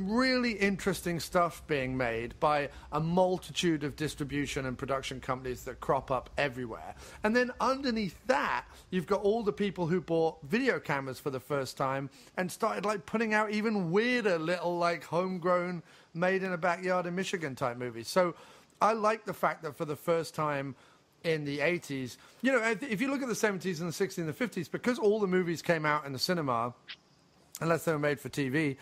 really interesting stuff being made by a multitude of distribution and production companies that crop up everywhere. And then underneath that, you've got all the people who bought video cameras for the first time and started like putting out even weirder little like homegrown, made in a backyard in Michigan type movies. So I like the fact that for the first time in the 80s, if you look at the 70s and the 60s and the 50s, because all the movies came out in the cinema, unless they were made for TV,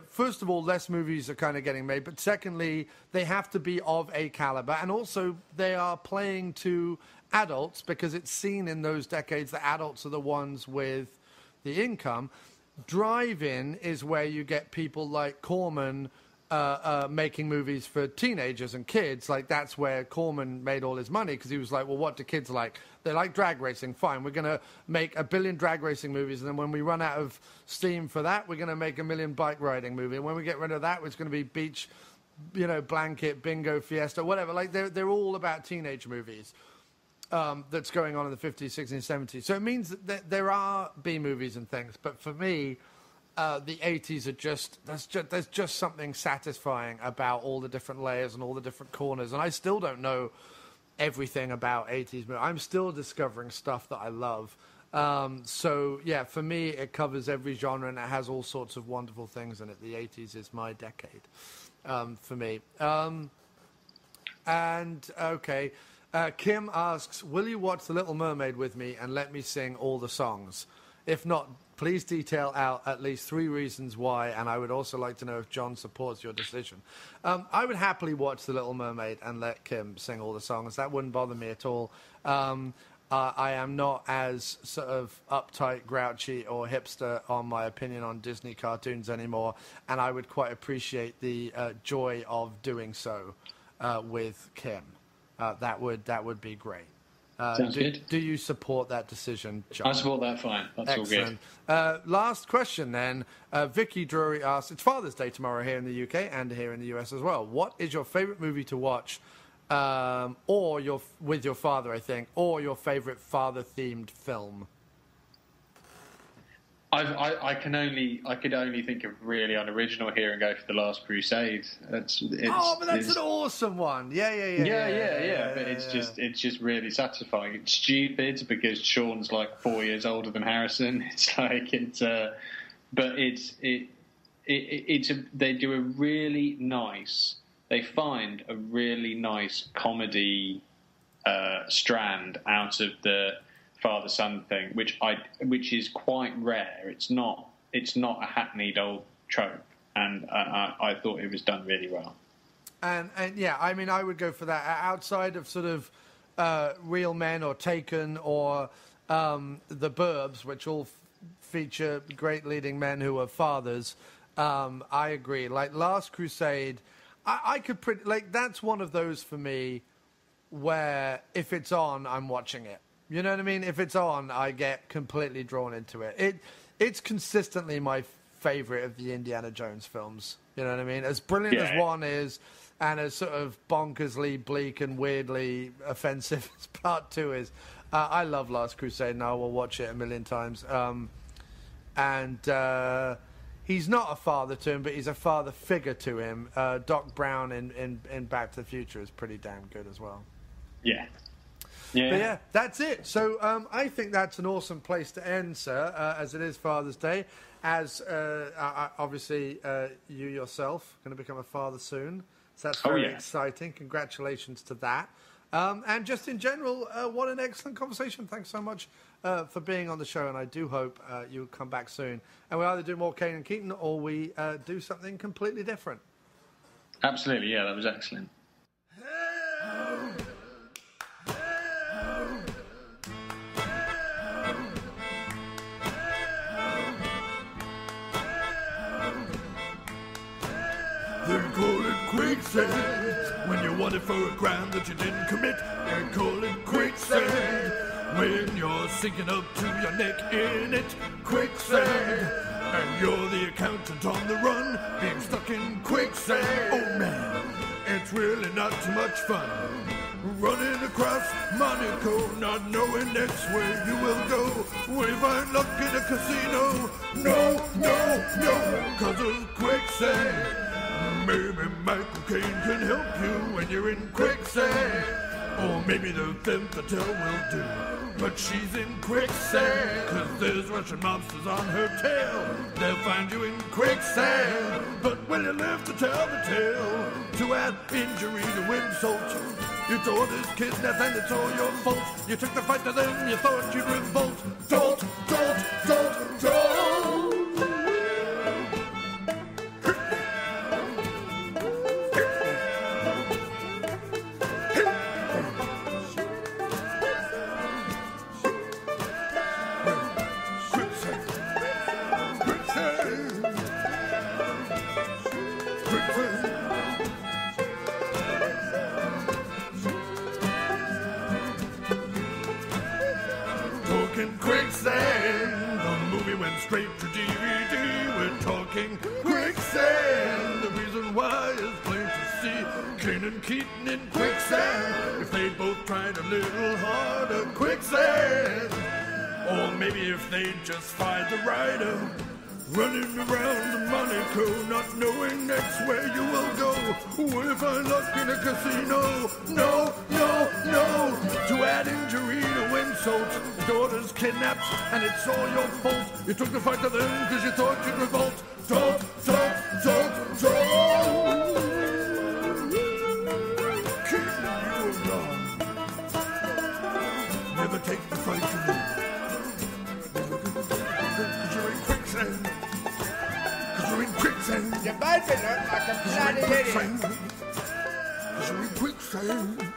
first of all, less movies are kind of getting made. But secondly, they have to be of a caliber. And also, they are playing to adults because it's seen in those decades that adults are the ones with the income. Drive-in is where you get people like Corman making movies for teenagers and kids. Like, that's where Corman made all his money because he was like, well, what do kids like? They like drag racing. Fine, we're going to make 1 billion drag racing movies, and then when we run out of steam for that, we're going to make 1 million bike riding movie. And when we get rid of that, it's going to be beach Blanket, Bingo, Fiesta, whatever. Like they're all about teenage movies. That's going on in the 50s, 60s, 70s. So it means that there are B movies and things. But for me, the 80s are there's just something satisfying about all the different layers and all the different corners. And I still don't know everything about 80s movies. I'm still discovering stuff that I love. So, yeah, for me, it covers every genre and it has all sorts of wonderful things in it. The 80s is my decade for me. Okay. Kim asks, will you watch The Little Mermaid with me and let me sing all the songs? If not, please detail out at least 3 reasons why, and I would also like to know if John supports your decision. I would happily watch The Little Mermaid and let Kim sing all the songs. That wouldn't bother me at all. I am not as sort of uptight, grouchy, or hipster on my opinion on Disney cartoons anymore, and I would quite appreciate the joy of doing so with Kim. That would be great.
Sounds good.
Do you support that decision, John?
I support that fine. That's
excellent.
All good.
Last question then. Vicky Drury asks, it's Father's Day tomorrow here in the UK and here in the US as well. What is your favourite movie to watch with your father, I think, or your favourite father-themed film?
I could only think of really unoriginal here and go for The Last Crusade. But that's an
awesome one. Yeah.
But it's just really satisfying. It's stupid because Sean's like 4 years older than Harrison. It's like they do a really nice. They find a really nice comedy strand out of the father-son thing, which is quite rare. It's not a hackneyed old trope, and I thought it was done really well.
And yeah, I mean, I would go for that. Outside of sort of Real Men or Taken or The Burbs, which all feature great leading men who are fathers, I agree. Like Last Crusade, I could that's one of those for me where if it's on, I'm watching it. You know what I mean? If it's on, I get completely drawn into it. It's consistently my favorite of the Indiana Jones films. You know what I mean? As brilliant as one is, and as sort of bonkersly bleak and weirdly offensive as part 2 is, I love Last Crusade, and I will watch it a million times. He's not a father to him, but he's a father figure to him. Doc Brown in Back to the Future is pretty damn good as well.
Yeah.
Yeah. But yeah, that's it. So I think that's an awesome place to end, sir, as it is Father's Day. As obviously you yourself going to become a father soon. So that's very exciting. Congratulations to that. And just in general, what an excellent conversation. Thanks so much for being on the show, and I do hope you'll come back soon. And we either do more Caine and Keaton or we do something completely different.
Absolutely, yeah, that was excellent.
They call it quicksand when you want it for a crime that you didn't commit. They call it quicksand when you're sinking up to your neck in it. Quicksand, and you're the accountant on the run, being stuck in quicksand. Oh man, it's really not too much fun. Running across Monaco, not knowing next where you will go. Will you find luck in a casino? No, 'cause of quicksand. Maybe Michael Caine can help you when you're in quicksand. Or maybe the femme fatale will do. But she's in quicksand, 'cause there's Russian mobsters on her tail. They'll find you in quicksand. But will you live to tell the tale? To add injury to insult. Your daughter's kidnapped and it's all your fault. You took the fight to them, you thought you'd revolt. Don't. Quicksand, the movie went straight to DVD. We're talking quicksand. The reason why is plain to see. Caine and Keaton in quicksand. If they both tried a little harder, quicksand. Or maybe if they just find the rider, running around Monaco, not knowing next where you will go. What if I luck in a casino? No, no, no. To add injury to insult, daughter's kidnapped, and it's all your fault. You took the fight to them because you thought you'd revolt. Talk, talk, talk, talk. Keep you along. Never take the fight to them. Because you're in quicksand. Because you're in quicksand.
You're both in it like a bloody idiot.
Because you're in quicksand.